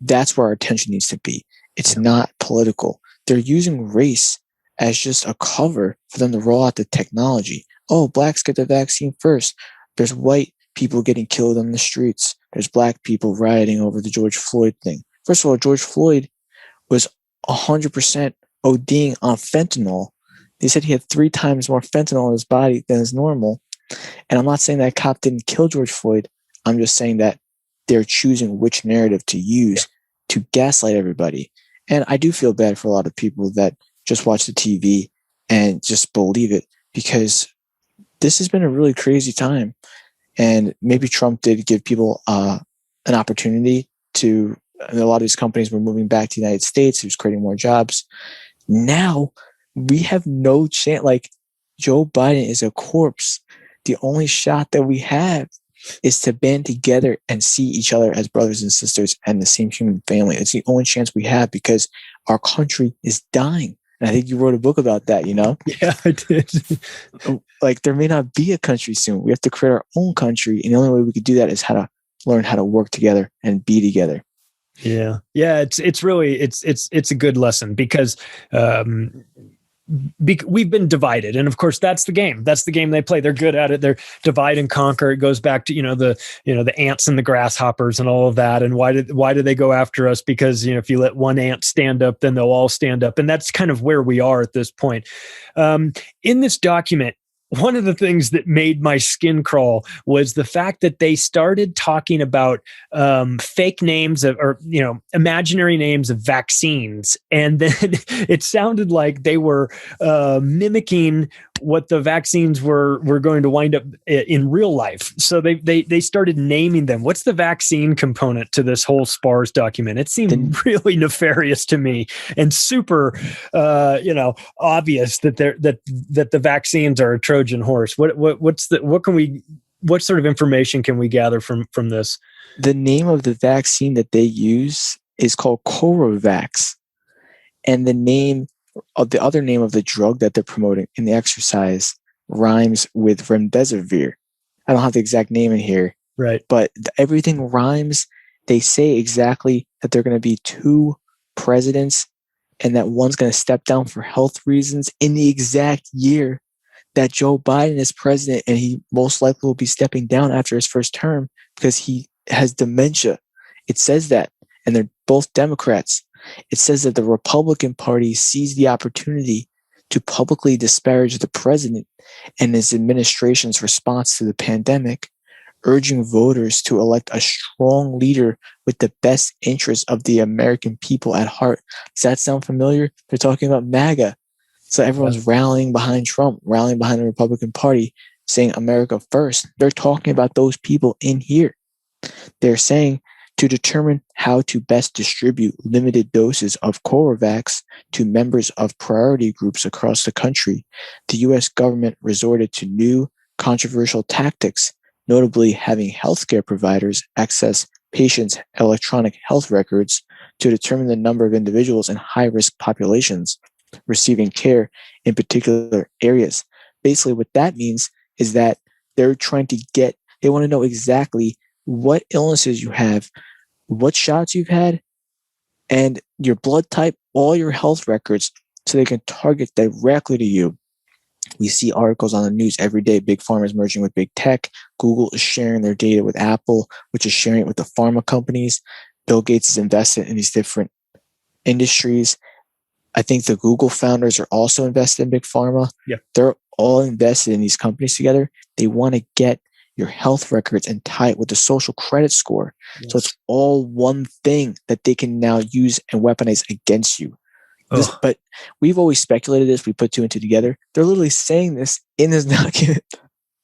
that's where our attention needs to be. It's not political. They're using race as just a cover for them to roll out the technology. Oh, blacks get the vaccine first. There's white people getting killed on the streets. There's black people rioting over the George Floyd thing. First of all, George Floyd was 100% ODing on fentanyl. They said he had 3 times more fentanyl in his body than is normal. And I'm not saying that cop didn't kill George Floyd. I'm just saying that they're choosing which narrative to use to gaslight everybody. And I do feel bad for a lot of people that just watch the TV and just believe it, because this has been a really crazy time. And maybe Trump did give people an opportunity to, and a lot of these companies were moving back to the United States. He was creating more jobs. Now we have no chance. Like, Joe Biden is a corpse. The only shot that we have is to band together and see each other as brothers and sisters and the same human family. It's the only chance we have, because our country is dying. And I think you wrote a book about that, you know? Yeah, I did. Like, there may not be a country soon. We have to create our own country. And the only way we could do that is how to learn how to work together and be together. Yeah. Yeah. It's really, it's a good lesson, because, we've been divided, and of course that's the game they play. They're good at it. They're divide and conquer. It goes back to the ants and the grasshoppers and all of that. And why do they go after us? Because if you let one ant stand up, then they'll all stand up. And that's kind of where we are at this point. In this document, one of the things that made my skin crawl was the fact that they started talking about fake names or imaginary names of vaccines. And then it sounded like they were mimicking what the vaccines were going to wind up in real life. So they started naming them. What's the vaccine component to this whole SPARS document? It seemed really nefarious to me, and super, obvious that the vaccines are a Trojan horse. What sort of information can we gather from this? The name of the vaccine that they use is called Coravax, and the other name of the drug that they're promoting in the exercise rhymes with remdesivir. I don't have the exact name in here, right? But everything rhymes. They say exactly that they're going to be 2 presidents, and that one's going to step down for health reasons in the exact year that Joe Biden is president, and he most likely will be stepping down after his first term because he has dementia. It says that, and they're both Democrats. It says that the Republican Party sees the opportunity to publicly disparage the president and his administration's response to the pandemic, urging voters to elect a strong leader with the best interests of the American people at heart. Does that sound familiar? They're talking about MAGA. So everyone's rallying behind Trump, rallying behind the Republican Party, saying America first. They're talking about those people in here. They're saying to determine how to best distribute limited doses of Coravax to members of priority groups across the country, the U.S. government resorted to new controversial tactics, notably having healthcare providers access patients' electronic health records to determine the number of individuals in high-risk populations receiving care in particular areas. Basically, what that means is that they're trying to they want to know exactly what illnesses you have, what shots you've had, and your blood type, all your health records, so they can target directly to you. We see articles on the news every day. Big Pharma is merging with big tech. Google is sharing their data with Apple, which is sharing it with the pharma companies. Bill Gates is invested in these different industries. I think the Google founders are also invested in big pharma. Yeah. They're all invested in these companies together. They want to get your health records and tie it with the social credit score. Yes. So it's all one thing that they can now use and weaponize against you. But we've always speculated this. We put 2 and 2 together. They're literally saying this in this document.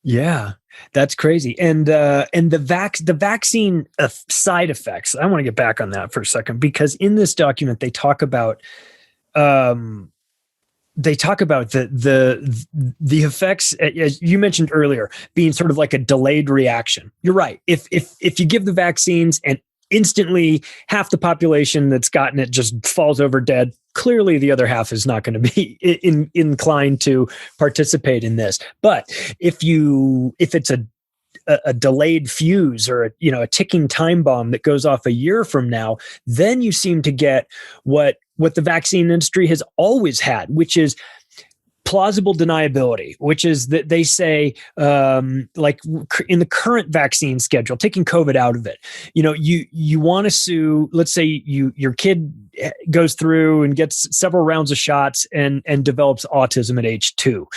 Yeah, that's crazy. And the vaccine side effects, I want to get back on that for a second, because in this document, they talk about they talk about the effects, as you mentioned earlier, being sort of like a delayed reaction. You're right. If you give the vaccines and instantly half the population that's gotten it just falls over dead, clearly the other half is not going to be inclined to participate in this. But if it's a delayed fuse or a ticking time bomb that goes off a year from now, then you seem to get what the vaccine industry has always had, which is plausible deniability, which is that they say, like in the current vaccine schedule, taking COVID out of it, you want to sue, let's say your kid goes through and gets several rounds of shots and develops autism at age 2.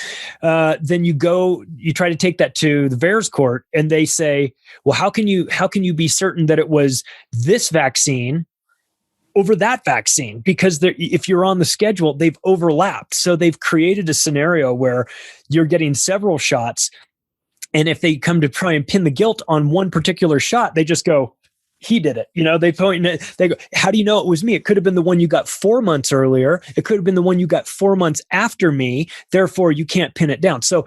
Then you try to take that to the VAERS court and they say, well, how can you be certain that it was this vaccine over that vaccine? Because if you're on the schedule, they've overlapped. So they've created a scenario where you're getting several shots. And if they come to try and pin the guilt on one particular shot, they just go, he did it. They point at, they go, how do you know it was me? It could have been the one you got 4 months earlier. It could have been the one you got 4 months after me. Therefore, you can't pin it down. So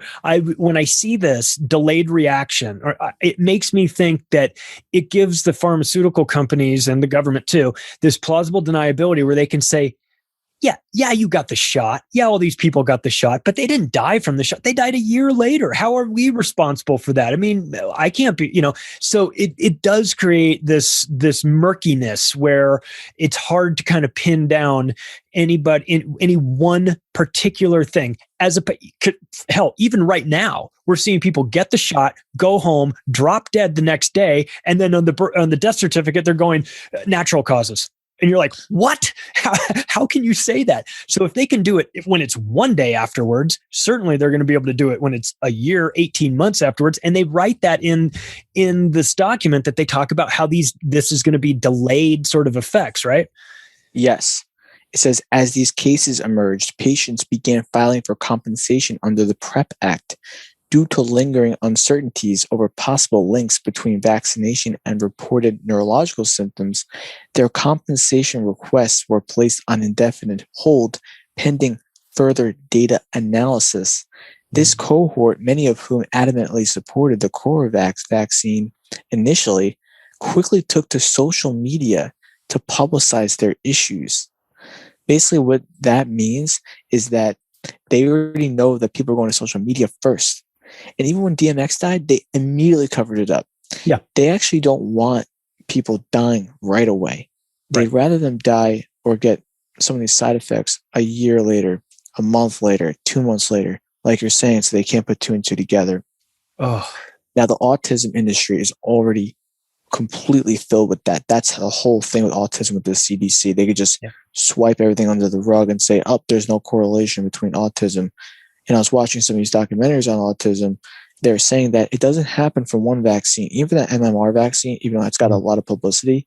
when I see this delayed reaction, it makes me think that it gives the pharmaceutical companies and the government too, this plausible deniability where they can say, yeah, you got the shot. Yeah, all these people got the shot, but they didn't die from the shot. They died a year later. How are we responsible for that? I mean, I can't be, so it does create this murkiness where it's hard to kind of pin down anybody in any one particular thing. Hell, even right now, we're seeing people get the shot, go home, drop dead the next day, and then on the death certificate, they're going natural causes. And you're like, what? How can you say that? So if they can do it when it's 1 day afterwards, certainly they're going to be able to do it when it's a year, 18 months afterwards. And they write that in this document that they talk about how this is going to be delayed sort of effects, right? Yes. It says, as these cases emerged, patients began filing for compensation under the PrEP Act. Due to lingering uncertainties over possible links between vaccination and reported neurological symptoms, their compensation requests were placed on indefinite hold pending further data analysis. This cohort, many of whom adamantly supported the Coravax vaccine initially, quickly took to social media to publicize their issues. Basically, what that means is that they already know that people are going to social media first. And even when DMX died, they immediately covered it up. Yeah. They actually don't want people dying right away. They'd rather them die or get some of these side effects a year later, a month later, 2 months later, like you're saying, so they can't put 2 and 2 together. Oh. Now, the autism industry is already completely filled with that. That's the whole thing with autism with the CDC. They could just swipe everything under the rug and say, there's no correlation between autism. And I was watching some of these documentaries on autism. They're saying that it doesn't happen from one vaccine. Even that MMR vaccine, even though it's got a lot of publicity,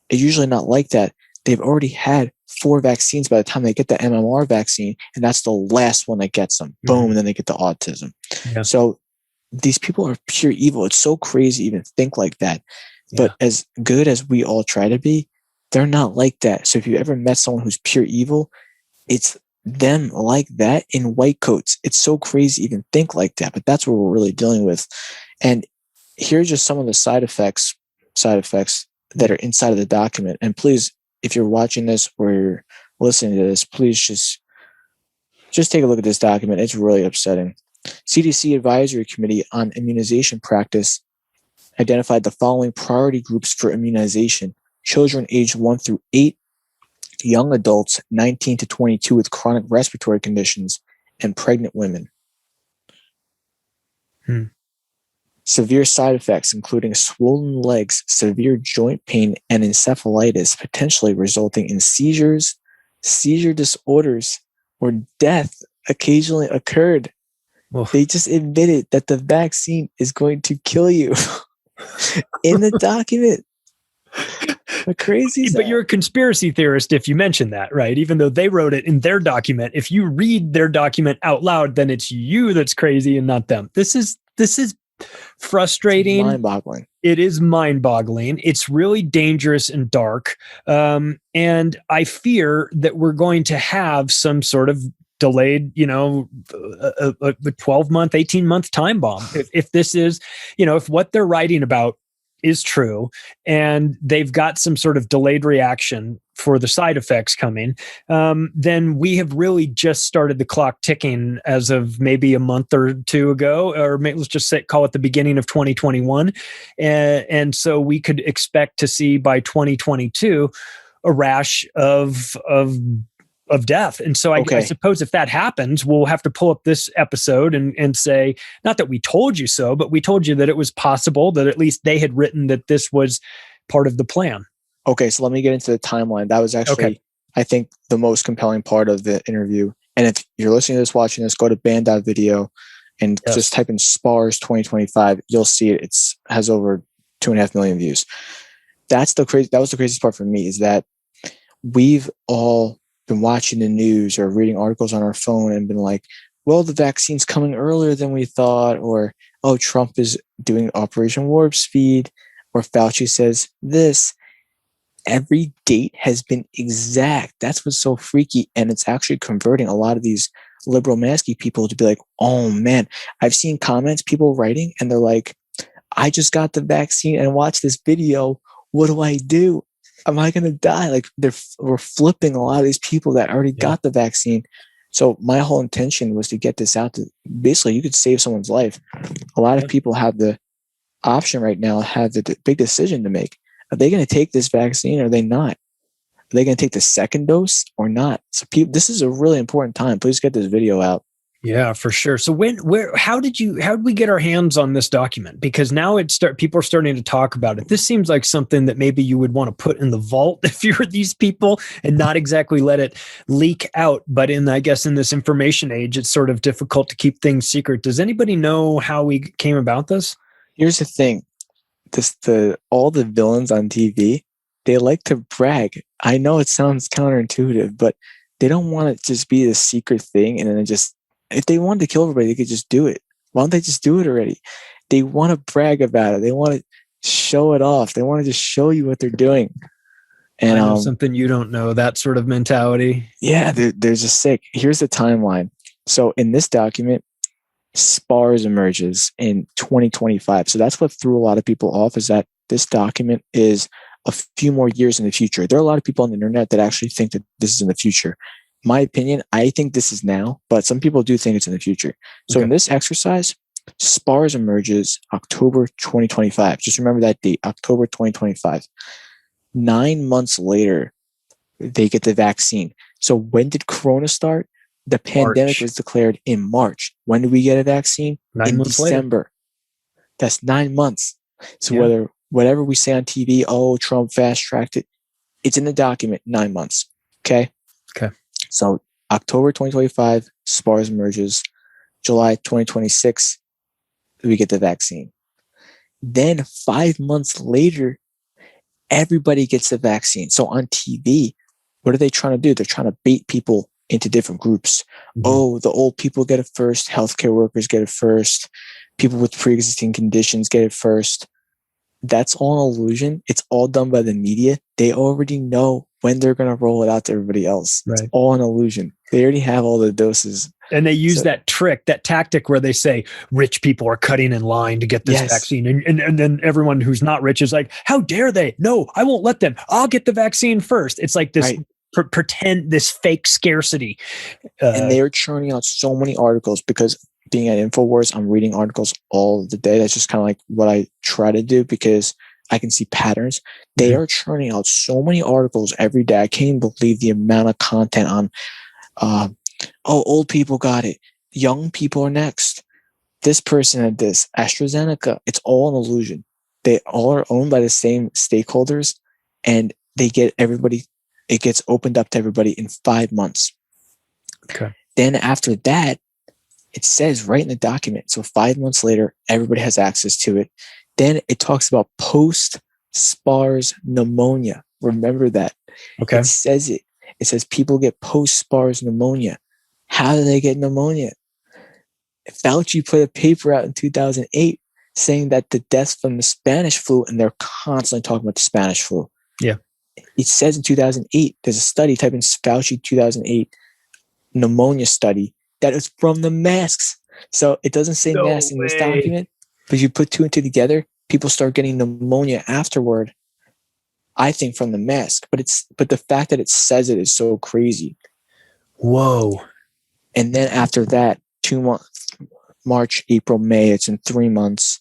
it's usually not like that. They've already had 4 vaccines by the time they get the MMR vaccine, and that's the last one that gets them. Boom, and then they get the autism. Yeah. So these people are pure evil. It's so crazy to even think like that. But as good as we all try to be, they're not like that. So if you've ever met someone who's pure evil, it's them like that in white coats. It's so crazy to even think like that, but that's what we're really dealing with. And here's just some of the side effects that are inside of the document. And please, if you're watching this or you're listening to this, please just take a look at this document. It's really upsetting. CDC Advisory Committee on Immunization Practice identified the following priority groups for immunization: children aged 1 through 8, young adults 19 to 22 with chronic respiratory conditions, and pregnant women. Severe side effects, including swollen legs, severe joint pain, and encephalitis, potentially resulting in seizures, seizure disorders, or death occasionally occurred. Oof. They just admitted that the vaccine is going to kill you in the document. What crazy is But that? you're a conspiracy theorist if you mention that, right? Even though they wrote it in their document, if you read their document out loud, then it's you that's crazy and not them. This is frustrating. It's mind-boggling. It is mind-boggling. It's really dangerous and dark. And I fear that we're going to have some sort of delayed, a 12-month, 18-month time bomb. If this is, if what they're writing about is true and they've got some sort of delayed reaction for the side effects coming, then we have really just started the clock ticking as of maybe a month or two ago, or let's just call it the beginning of 2021. And so we could expect to see by 2022 a rash of death. And so I suppose if that happens, we'll have to pull up this episode and say, not that we told you so, but we told you that it was possible, that at least they had written that this was part of the plan. Okay, so let me get into the timeline. That was actually, I think, the most compelling part of the interview. And if you're listening to this, watching this, go to band.video and just type in SPARS 2025. You'll see it. It has over 2.5 million views. That was the craziest part for me, is that we've all been watching the news or reading articles on our phone and been like, well, the vaccine's coming earlier than we thought, or, oh, Trump is doing Operation Warp Speed, or Fauci says this. Every date has been exact. That's what's so freaky. And it's actually converting a lot of these liberal masky people to be like, oh man, I've seen comments, people writing, and they're like, I just got the vaccine and watched this video. What do I do? Am I going to die? Like, we're flipping a lot of these people that already got the vaccine. So my whole intention was to get this out to, basically, you could save someone's life. A lot of people have the option right now, have the big decision to make. Are they going to take this vaccine or are they not? Are they going to take the second dose or not? So this is a really important time. Please get this video out. Yeah, for sure. So how did we get our hands on this document? Because now people are starting to talk about it. This seems like something that maybe you would want to put in the vault if you're these people and not exactly let it leak out. But I guess in this information age, it's sort of difficult to keep things secret. Does anybody know how we came about this? Here's the thing. All the villains on TV, they like to brag. I know it sounds counterintuitive, but they don't want it to just be a secret thing. And then if they wanted to kill everybody, they could just do it. Why don't they just do it already? They want to brag about it. They want to show it off. They want to just show you what they're doing. And I know something you don't know, that sort of mentality. Yeah, they're just sick. Here's the timeline. So in this document, SPARS emerges in 2025. So that's what threw a lot of people off, is that this document is a few more years in the future. There are a lot of people on the internet that actually think that this is in the future. My opinion, I think this is now, but some people do think it's in the future. So in this exercise, SPARS emerges October 2025. Just remember that date, October 2025. 9 months later, they get the vaccine. So when did Corona start? The pandemic was declared in March. When did we get a vaccine? 9 months December. Later. That's 9 months. So whatever we say on TV, oh, Trump fast-tracked it, it's in the document, 9 months. Okay? Okay. So October 2025, SPARS emerges. July 2026, we get the vaccine. Then 5 months later, everybody gets the vaccine. So on TV, what are they trying to do? They're trying to bait people into different groups. Mm-hmm. Oh, the old people get it first. Healthcare workers get it first. People with pre-existing conditions get it first. That's all an illusion. It's all done by the media. They already know when they're going to roll it out to everybody else. Right. It's all an illusion. They already have all the doses. And they use that tactic where they say rich people are cutting in line to get this vaccine. And then everyone who's not rich is like, how dare they? No, I won't let them. I'll get the vaccine first. It's like this pretend, this fake scarcity. And they're churning out so many articles because being at Infowars, I'm reading articles all the day. That's just kind of like what I try to do because I can see patterns. They are churning out so many articles every day. I can't even believe the amount of content on, old people got it. Young people are next. This person had this. AstraZeneca. It's all an illusion. They all are owned by the same stakeholders and they get everybody, it gets opened up to everybody in 5 months. Okay. Then after that, it says right in the document. So 5 months later, everybody has access to it. Then it talks about post-SPARS pneumonia. Remember that. Okay. It says it. It says people get post-SPARS pneumonia. How do they get pneumonia? Fauci put a paper out in 2008 saying that the deaths from the Spanish flu, and they're constantly talking about the Spanish flu. Yeah. It says in 2008, there's a study, type in Fauci 2008, pneumonia study that is from the masks. So it doesn't say masks in this document, but you put two and two together, people start getting pneumonia afterward. I think from the mask, but the fact that it says it is so crazy. Whoa. And then after that, 2 months, March, April, May, it's in 3 months,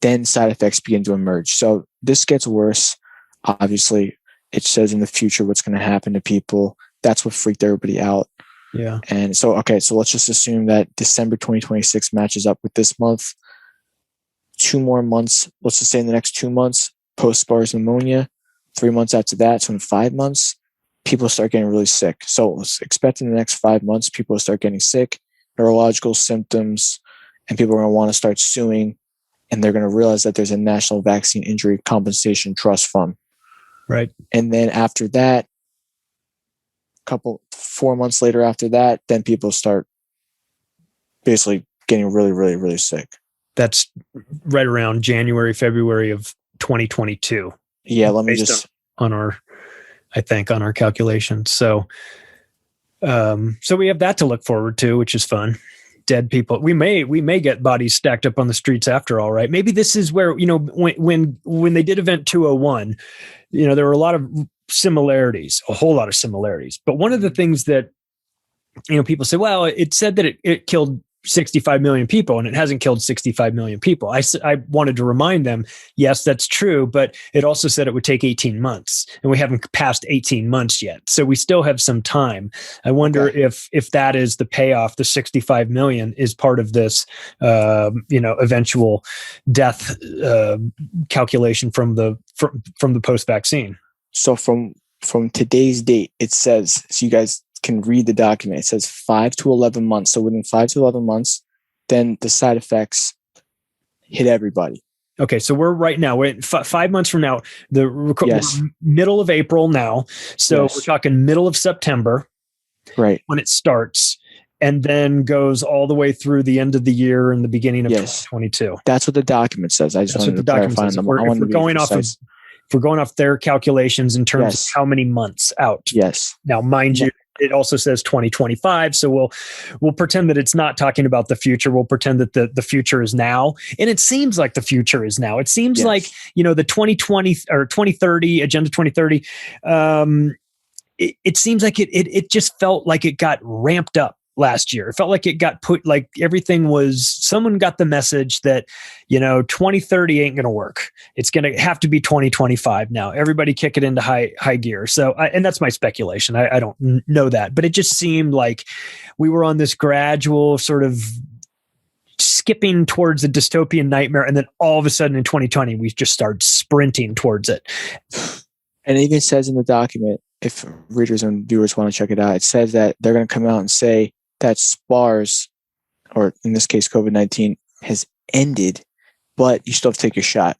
then side effects begin to emerge. So this gets worse. Obviously, it says in the future what's going to happen to people. That's what freaked everybody out. Yeah. And so, okay, so let's just assume that December 2026 matches up with this month. 2 more months, let's just say in the next 2 months, post-SPARS pneumonia. 3 months after that, so in 5 months, people start getting really sick. So let's expect in the next 5 months, people will start getting sick, neurological symptoms, and people are going to want to start suing, and they're going to realize that there's a National Vaccine Injury Compensation Trust Fund. Right. And then after that, 4 months later after that, then people start basically getting really, really, really sick. That's right around January, February of 2022. Yeah, let me just on our calculations. So, so we have that to look forward to, which is fun. Dead people. We may get bodies stacked up on the streets after all, right? Maybe this is where, when they did Event 201, there were a lot of similarities, a whole lot of similarities. But one of the things that, people say, well, it said that it killed 65 million people, and it hasn't killed 65 million people. I wanted to remind them, yes, that's true, but it also said it would take 18 months, and we haven't passed 18 months yet. So we still have some time. I wonder if that is the payoff. The 65 million is part of this, eventual death calculation from the post-vaccine. So from today's date, it says, so you guys can read the document. It says 5 to 11 months. So within 5 to 11 months, then the side effects hit everybody. Okay, so we're 5 months from now. We're middle of April now. So we're talking middle of September, right, when it starts, and then goes all the way through the end of the year and the beginning of 2022. That's what the document says. I just wanted to clarify. If we're going off their calculations in terms of how many months out. Yes. Now, mind you, it also says 2025. So we'll pretend that it's not talking about the future. We'll pretend that the future is now. And it seems like the future is now. It seems like, the 2020 or 2030, Agenda 2030, it seems like it just felt like it got ramped up last year. It felt like it got put, like someone got the message that, 2030 ain't going to work. It's going to have to be 2025 now. Everybody kick it into high gear. So, and that's my speculation. I don't know that, but it just seemed like we were on this gradual sort of skipping towards a dystopian nightmare. And then all of a sudden in 2020, we just started sprinting towards it. And it even says in the document, if readers and viewers want to check it out, it says that they're going to come out and say that SPARS, or in this case, COVID-19, has ended, but you still have to take your shot.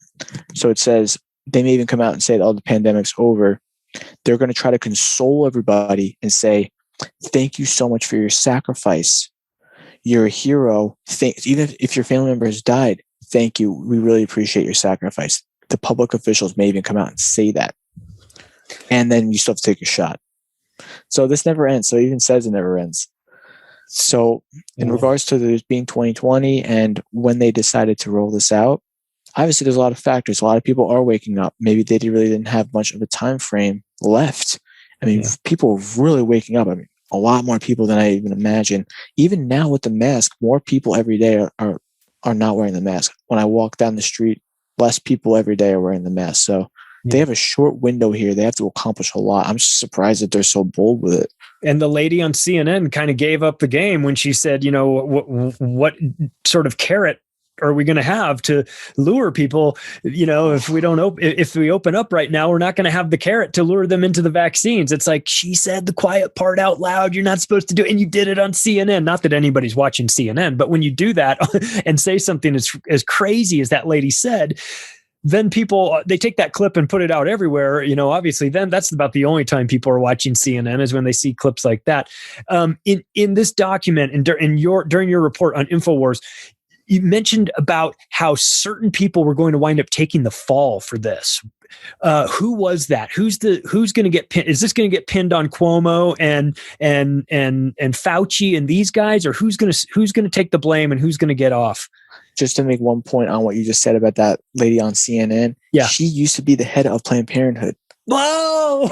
So it says they may even come out and say that the pandemic's over. They're going to try to console everybody and say, thank you so much for your sacrifice. You're a hero. Even if your family member has died, thank you. We really appreciate your sacrifice. The public officials may even come out and say that. And then you still have to take your shot. So this never ends. So it even says it never ends. So in regards to this being 2020 and when they decided to roll this out, obviously there's a lot of factors. A lot of people are waking up. Maybe they really didn't have much of a time frame left. I mean, people are really waking up. I mean, a lot more people than I even imagined. Even now with the mask, more people every day are not wearing the mask. When I walk down the street, less people every day are wearing the mask. So they have a short window here. They have to accomplish a lot. I'm just surprised that they're so bold with it. And the lady on CNN kind of gave up the game when she said, what sort of carrot are we going to have to lure people? If we open up right now, we're not going to have the carrot to lure them into the vaccines. It's like she said the quiet part out loud. You're not supposed to do it. And you did it on CNN. Not that anybody's watching CNN, but when you do that and say something as crazy as that lady said, then people, they take that clip and put it out everywhere. Obviously then that's about the only time people are watching CNN is when they see clips like that. In this document and during your report on Infowars, you mentioned about how certain people were going to wind up taking the fall for this. Who was that? Who's going to get pinned? Is this going to get pinned on Cuomo and Fauci and these guys, or who's going to take the blame and who's going to get off? Just to make one point on what you just said about that lady on CNN. Yeah. She used to be the head of Planned Parenthood. Whoa!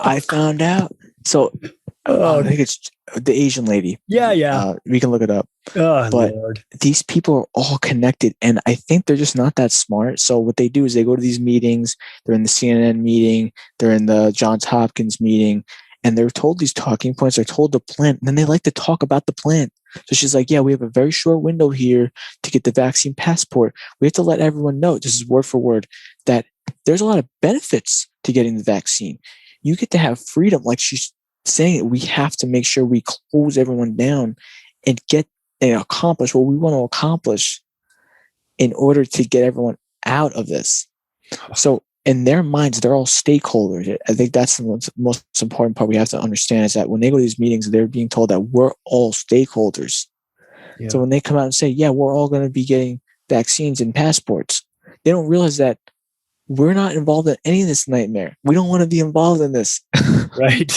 I found out. So I think it's the Asian lady. Yeah. We can look it up. Oh, but Lord. These people are all connected, and I think they're just not that smart. So what they do is they go to these meetings. They're in the CNN meeting. They're in the Johns Hopkins meeting, and they're told these talking points. They're told the plan, and then they like to talk about the plan. So she's like, yeah, we have a very short window here to get the vaccine passport. We have to let everyone know, this is word for word, that there's a lot of benefits to getting the vaccine. You get to have freedom. Like she's saying, we have to make sure we close everyone down and get and accomplish what we want to accomplish in order to get everyone out of this. So in their minds, they're all stakeholders. I think that's the most important part we have to understand, is that when they go to these meetings, they're being told that we're all stakeholders. Yeah. So when they come out and say, yeah, we're all going to be getting vaccines and passports, they don't realize that we're not involved in any of this nightmare. We don't want to be involved in this. Right.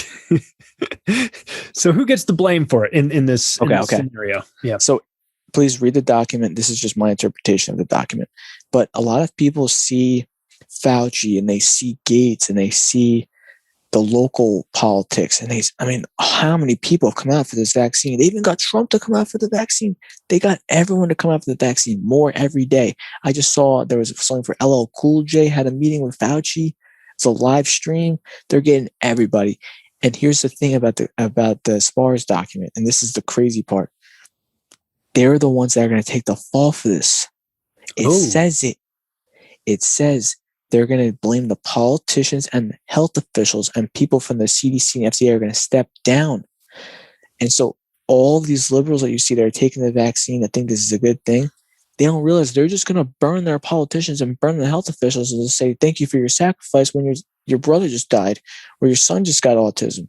So who gets the blame for it in this scenario? Yeah. So please read the document. This is just my interpretation of the document. But a lot of people see Fauci and they see Gates and they see the local politics. And how many people have come out for this vaccine? They even got Trump to come out for the vaccine. They got everyone to come out for the vaccine more every day. I just saw there was something for LL Cool J had a meeting with Fauci. It's a live stream. They're getting everybody. And here's the thing about the SPARS document, and this is the crazy part. They're the ones that are going to take the fall for this. It says they're going to blame the politicians and health officials, and people from the CDC and FDA are going to step down. And so all these liberals that you see that are taking the vaccine that think this is a good thing, they don't realize they're just going to burn their politicians and burn the health officials and just say, thank you for your sacrifice when your brother just died or your son just got autism.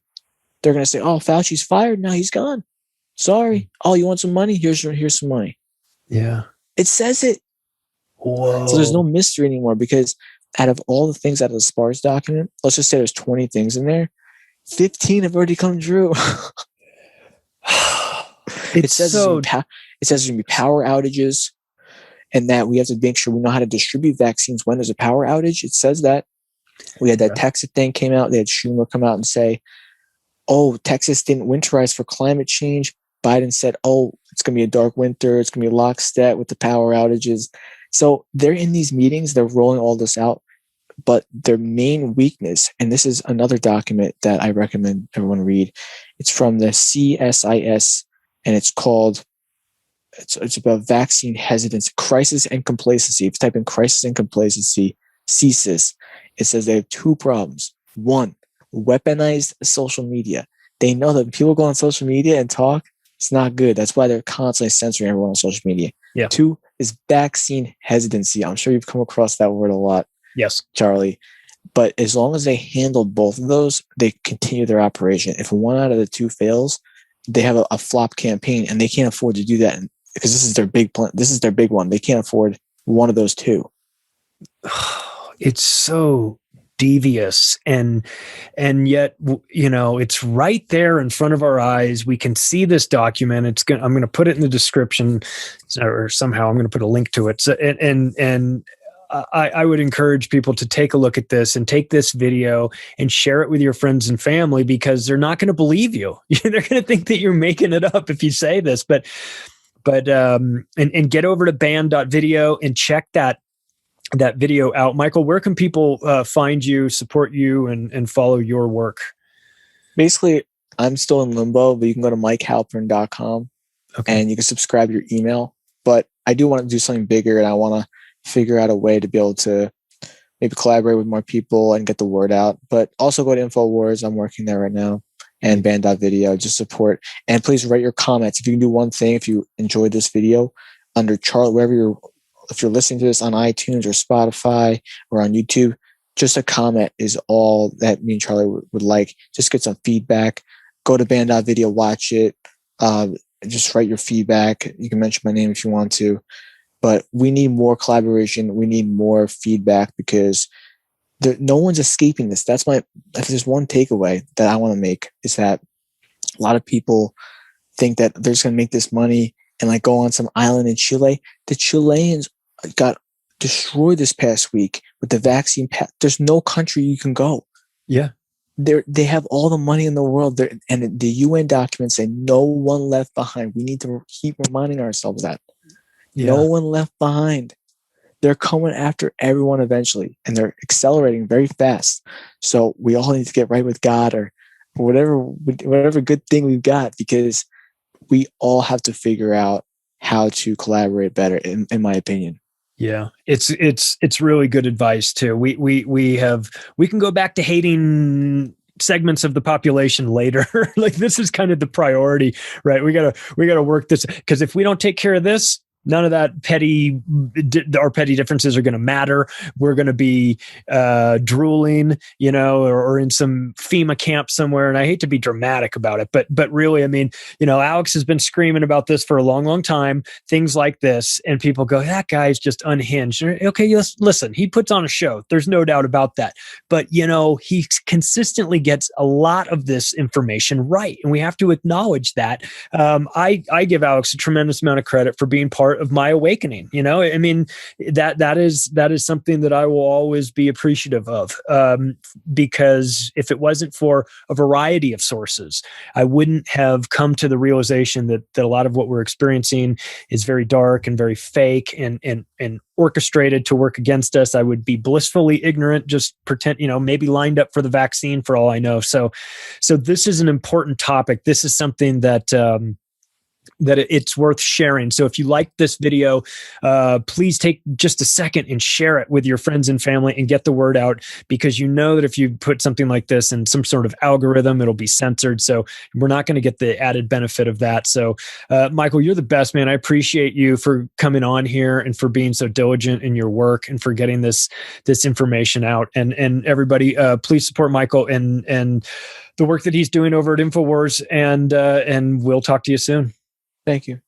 They're going to say, oh, Fauci's fired. Now he's gone. Sorry. Oh, you want some money? Here's some money. Yeah. It says it. Whoa. So there's no mystery anymore, because out of all the things out of the SPARS document, let's just say there's 20 things in there. 15 have already come true. It says there's going to be power outages, and that we have to make sure we know how to distribute vaccines when there's a power outage. It says that. We had that Texas thing came out. They had Schumer come out and say, oh, Texas didn't winterize for climate change. Biden said, oh, it's going to be a dark winter. It's going to be lockstep with the power outages. So they're in these meetings. They're rolling all this out. But their main weakness, and this is another document that I recommend everyone read. It's from the CSIS, and it's called, it's about vaccine hesitance, crisis and complacency. If you type in crisis and complacency, CSIS, it says they have two problems. One, weaponized social media. They know that when people go on social media and talk, it's not good. That's why they're constantly censoring everyone on social media. Yeah. Two is vaccine hesitancy. I'm sure you've come across that word a lot. Yes, Charlie. But as long as they handle both of those, they continue their operation. If one out of the two fails, they have a flop campaign, and they can't afford to do that because this is their big plan. This is their big one. They can't afford one of those two. It's so devious, and yet, it's right there in front of our eyes. We can see this document. I'm going to put it in the description, or somehow I'm going to put a link to it. So, and I would encourage people to take a look at this and take this video and share it with your friends and family, because they're not going to believe you. They're going to think that you're making it up if you say this. But get over to band.video and check that video out. Michael, where can people find you, support you, and follow your work? Basically, I'm still in limbo, but you can go to mikehalpern.com and you can subscribe your email. But I do want to do something bigger, and I want to figure out a way to be able to maybe collaborate with more people and get the word out. But also go to InfoWars. I'm working there right now. And band.video, just support. And please write your comments. If you can do one thing, if you enjoyed this video, under Charlie, if you're listening to this on iTunes or Spotify or on YouTube, just a comment is all that me and Charlie would like. Just get some feedback. Go to band.video, watch it. Just write your feedback. You can mention my name if you want to. but we need more collaboration. We need more feedback because no one's escaping this. If there's one takeaway that I want to make is that a lot of people think that they're just going to make this money and like go on some island in Chile. The Chileans got destroyed this past week with the vaccine. There's no country you can go. Yeah. They have all the money in the world, and the UN documents say no one left behind. We need to keep reminding ourselves that. Yeah. No one left behind. They're coming after everyone eventually, and they're accelerating very fast. So we all need to get right with God or whatever good thing we've got, because we all have to figure out how to collaborate better, in my opinion. Yeah, it's really good advice too. We can go back to hating segments of the population later. Like, this is kind of the priority, right? We gotta work this, because if we don't take care of this, none of that our petty differences are going to matter. We're going to be drooling, or in some FEMA camp somewhere. And I hate to be dramatic about it, but really, I mean, Alex has been screaming about this for a long, long time, things like this. And people go, that guy's just unhinged. Okay, yes, listen, he puts on a show. There's no doubt about that. But, he consistently gets a lot of this information right. And we have to acknowledge that. I give Alex a tremendous amount of credit for being part of my awakening. I mean, that is something that I will always be appreciative of, because if it wasn't for a variety of sources, I wouldn't have come to the realization that a lot of what we're experiencing is very dark and very fake and orchestrated to work against us. I would be blissfully ignorant, just pretend, maybe lined up for the vaccine for all I know. So this is an important topic. This is something that it's worth sharing. So if you like this video, please take just a second and share it with your friends and family and get the word out, because that if you put something like this in some sort of algorithm, it'll be censored. So we're not going to get the added benefit of that. So Michael, you're the best, man. I appreciate you for coming on here and for being so diligent in your work and for getting this information out. And everybody, please support Michael and the work that he's doing over at Infowars, and we'll talk to you soon. Thank you.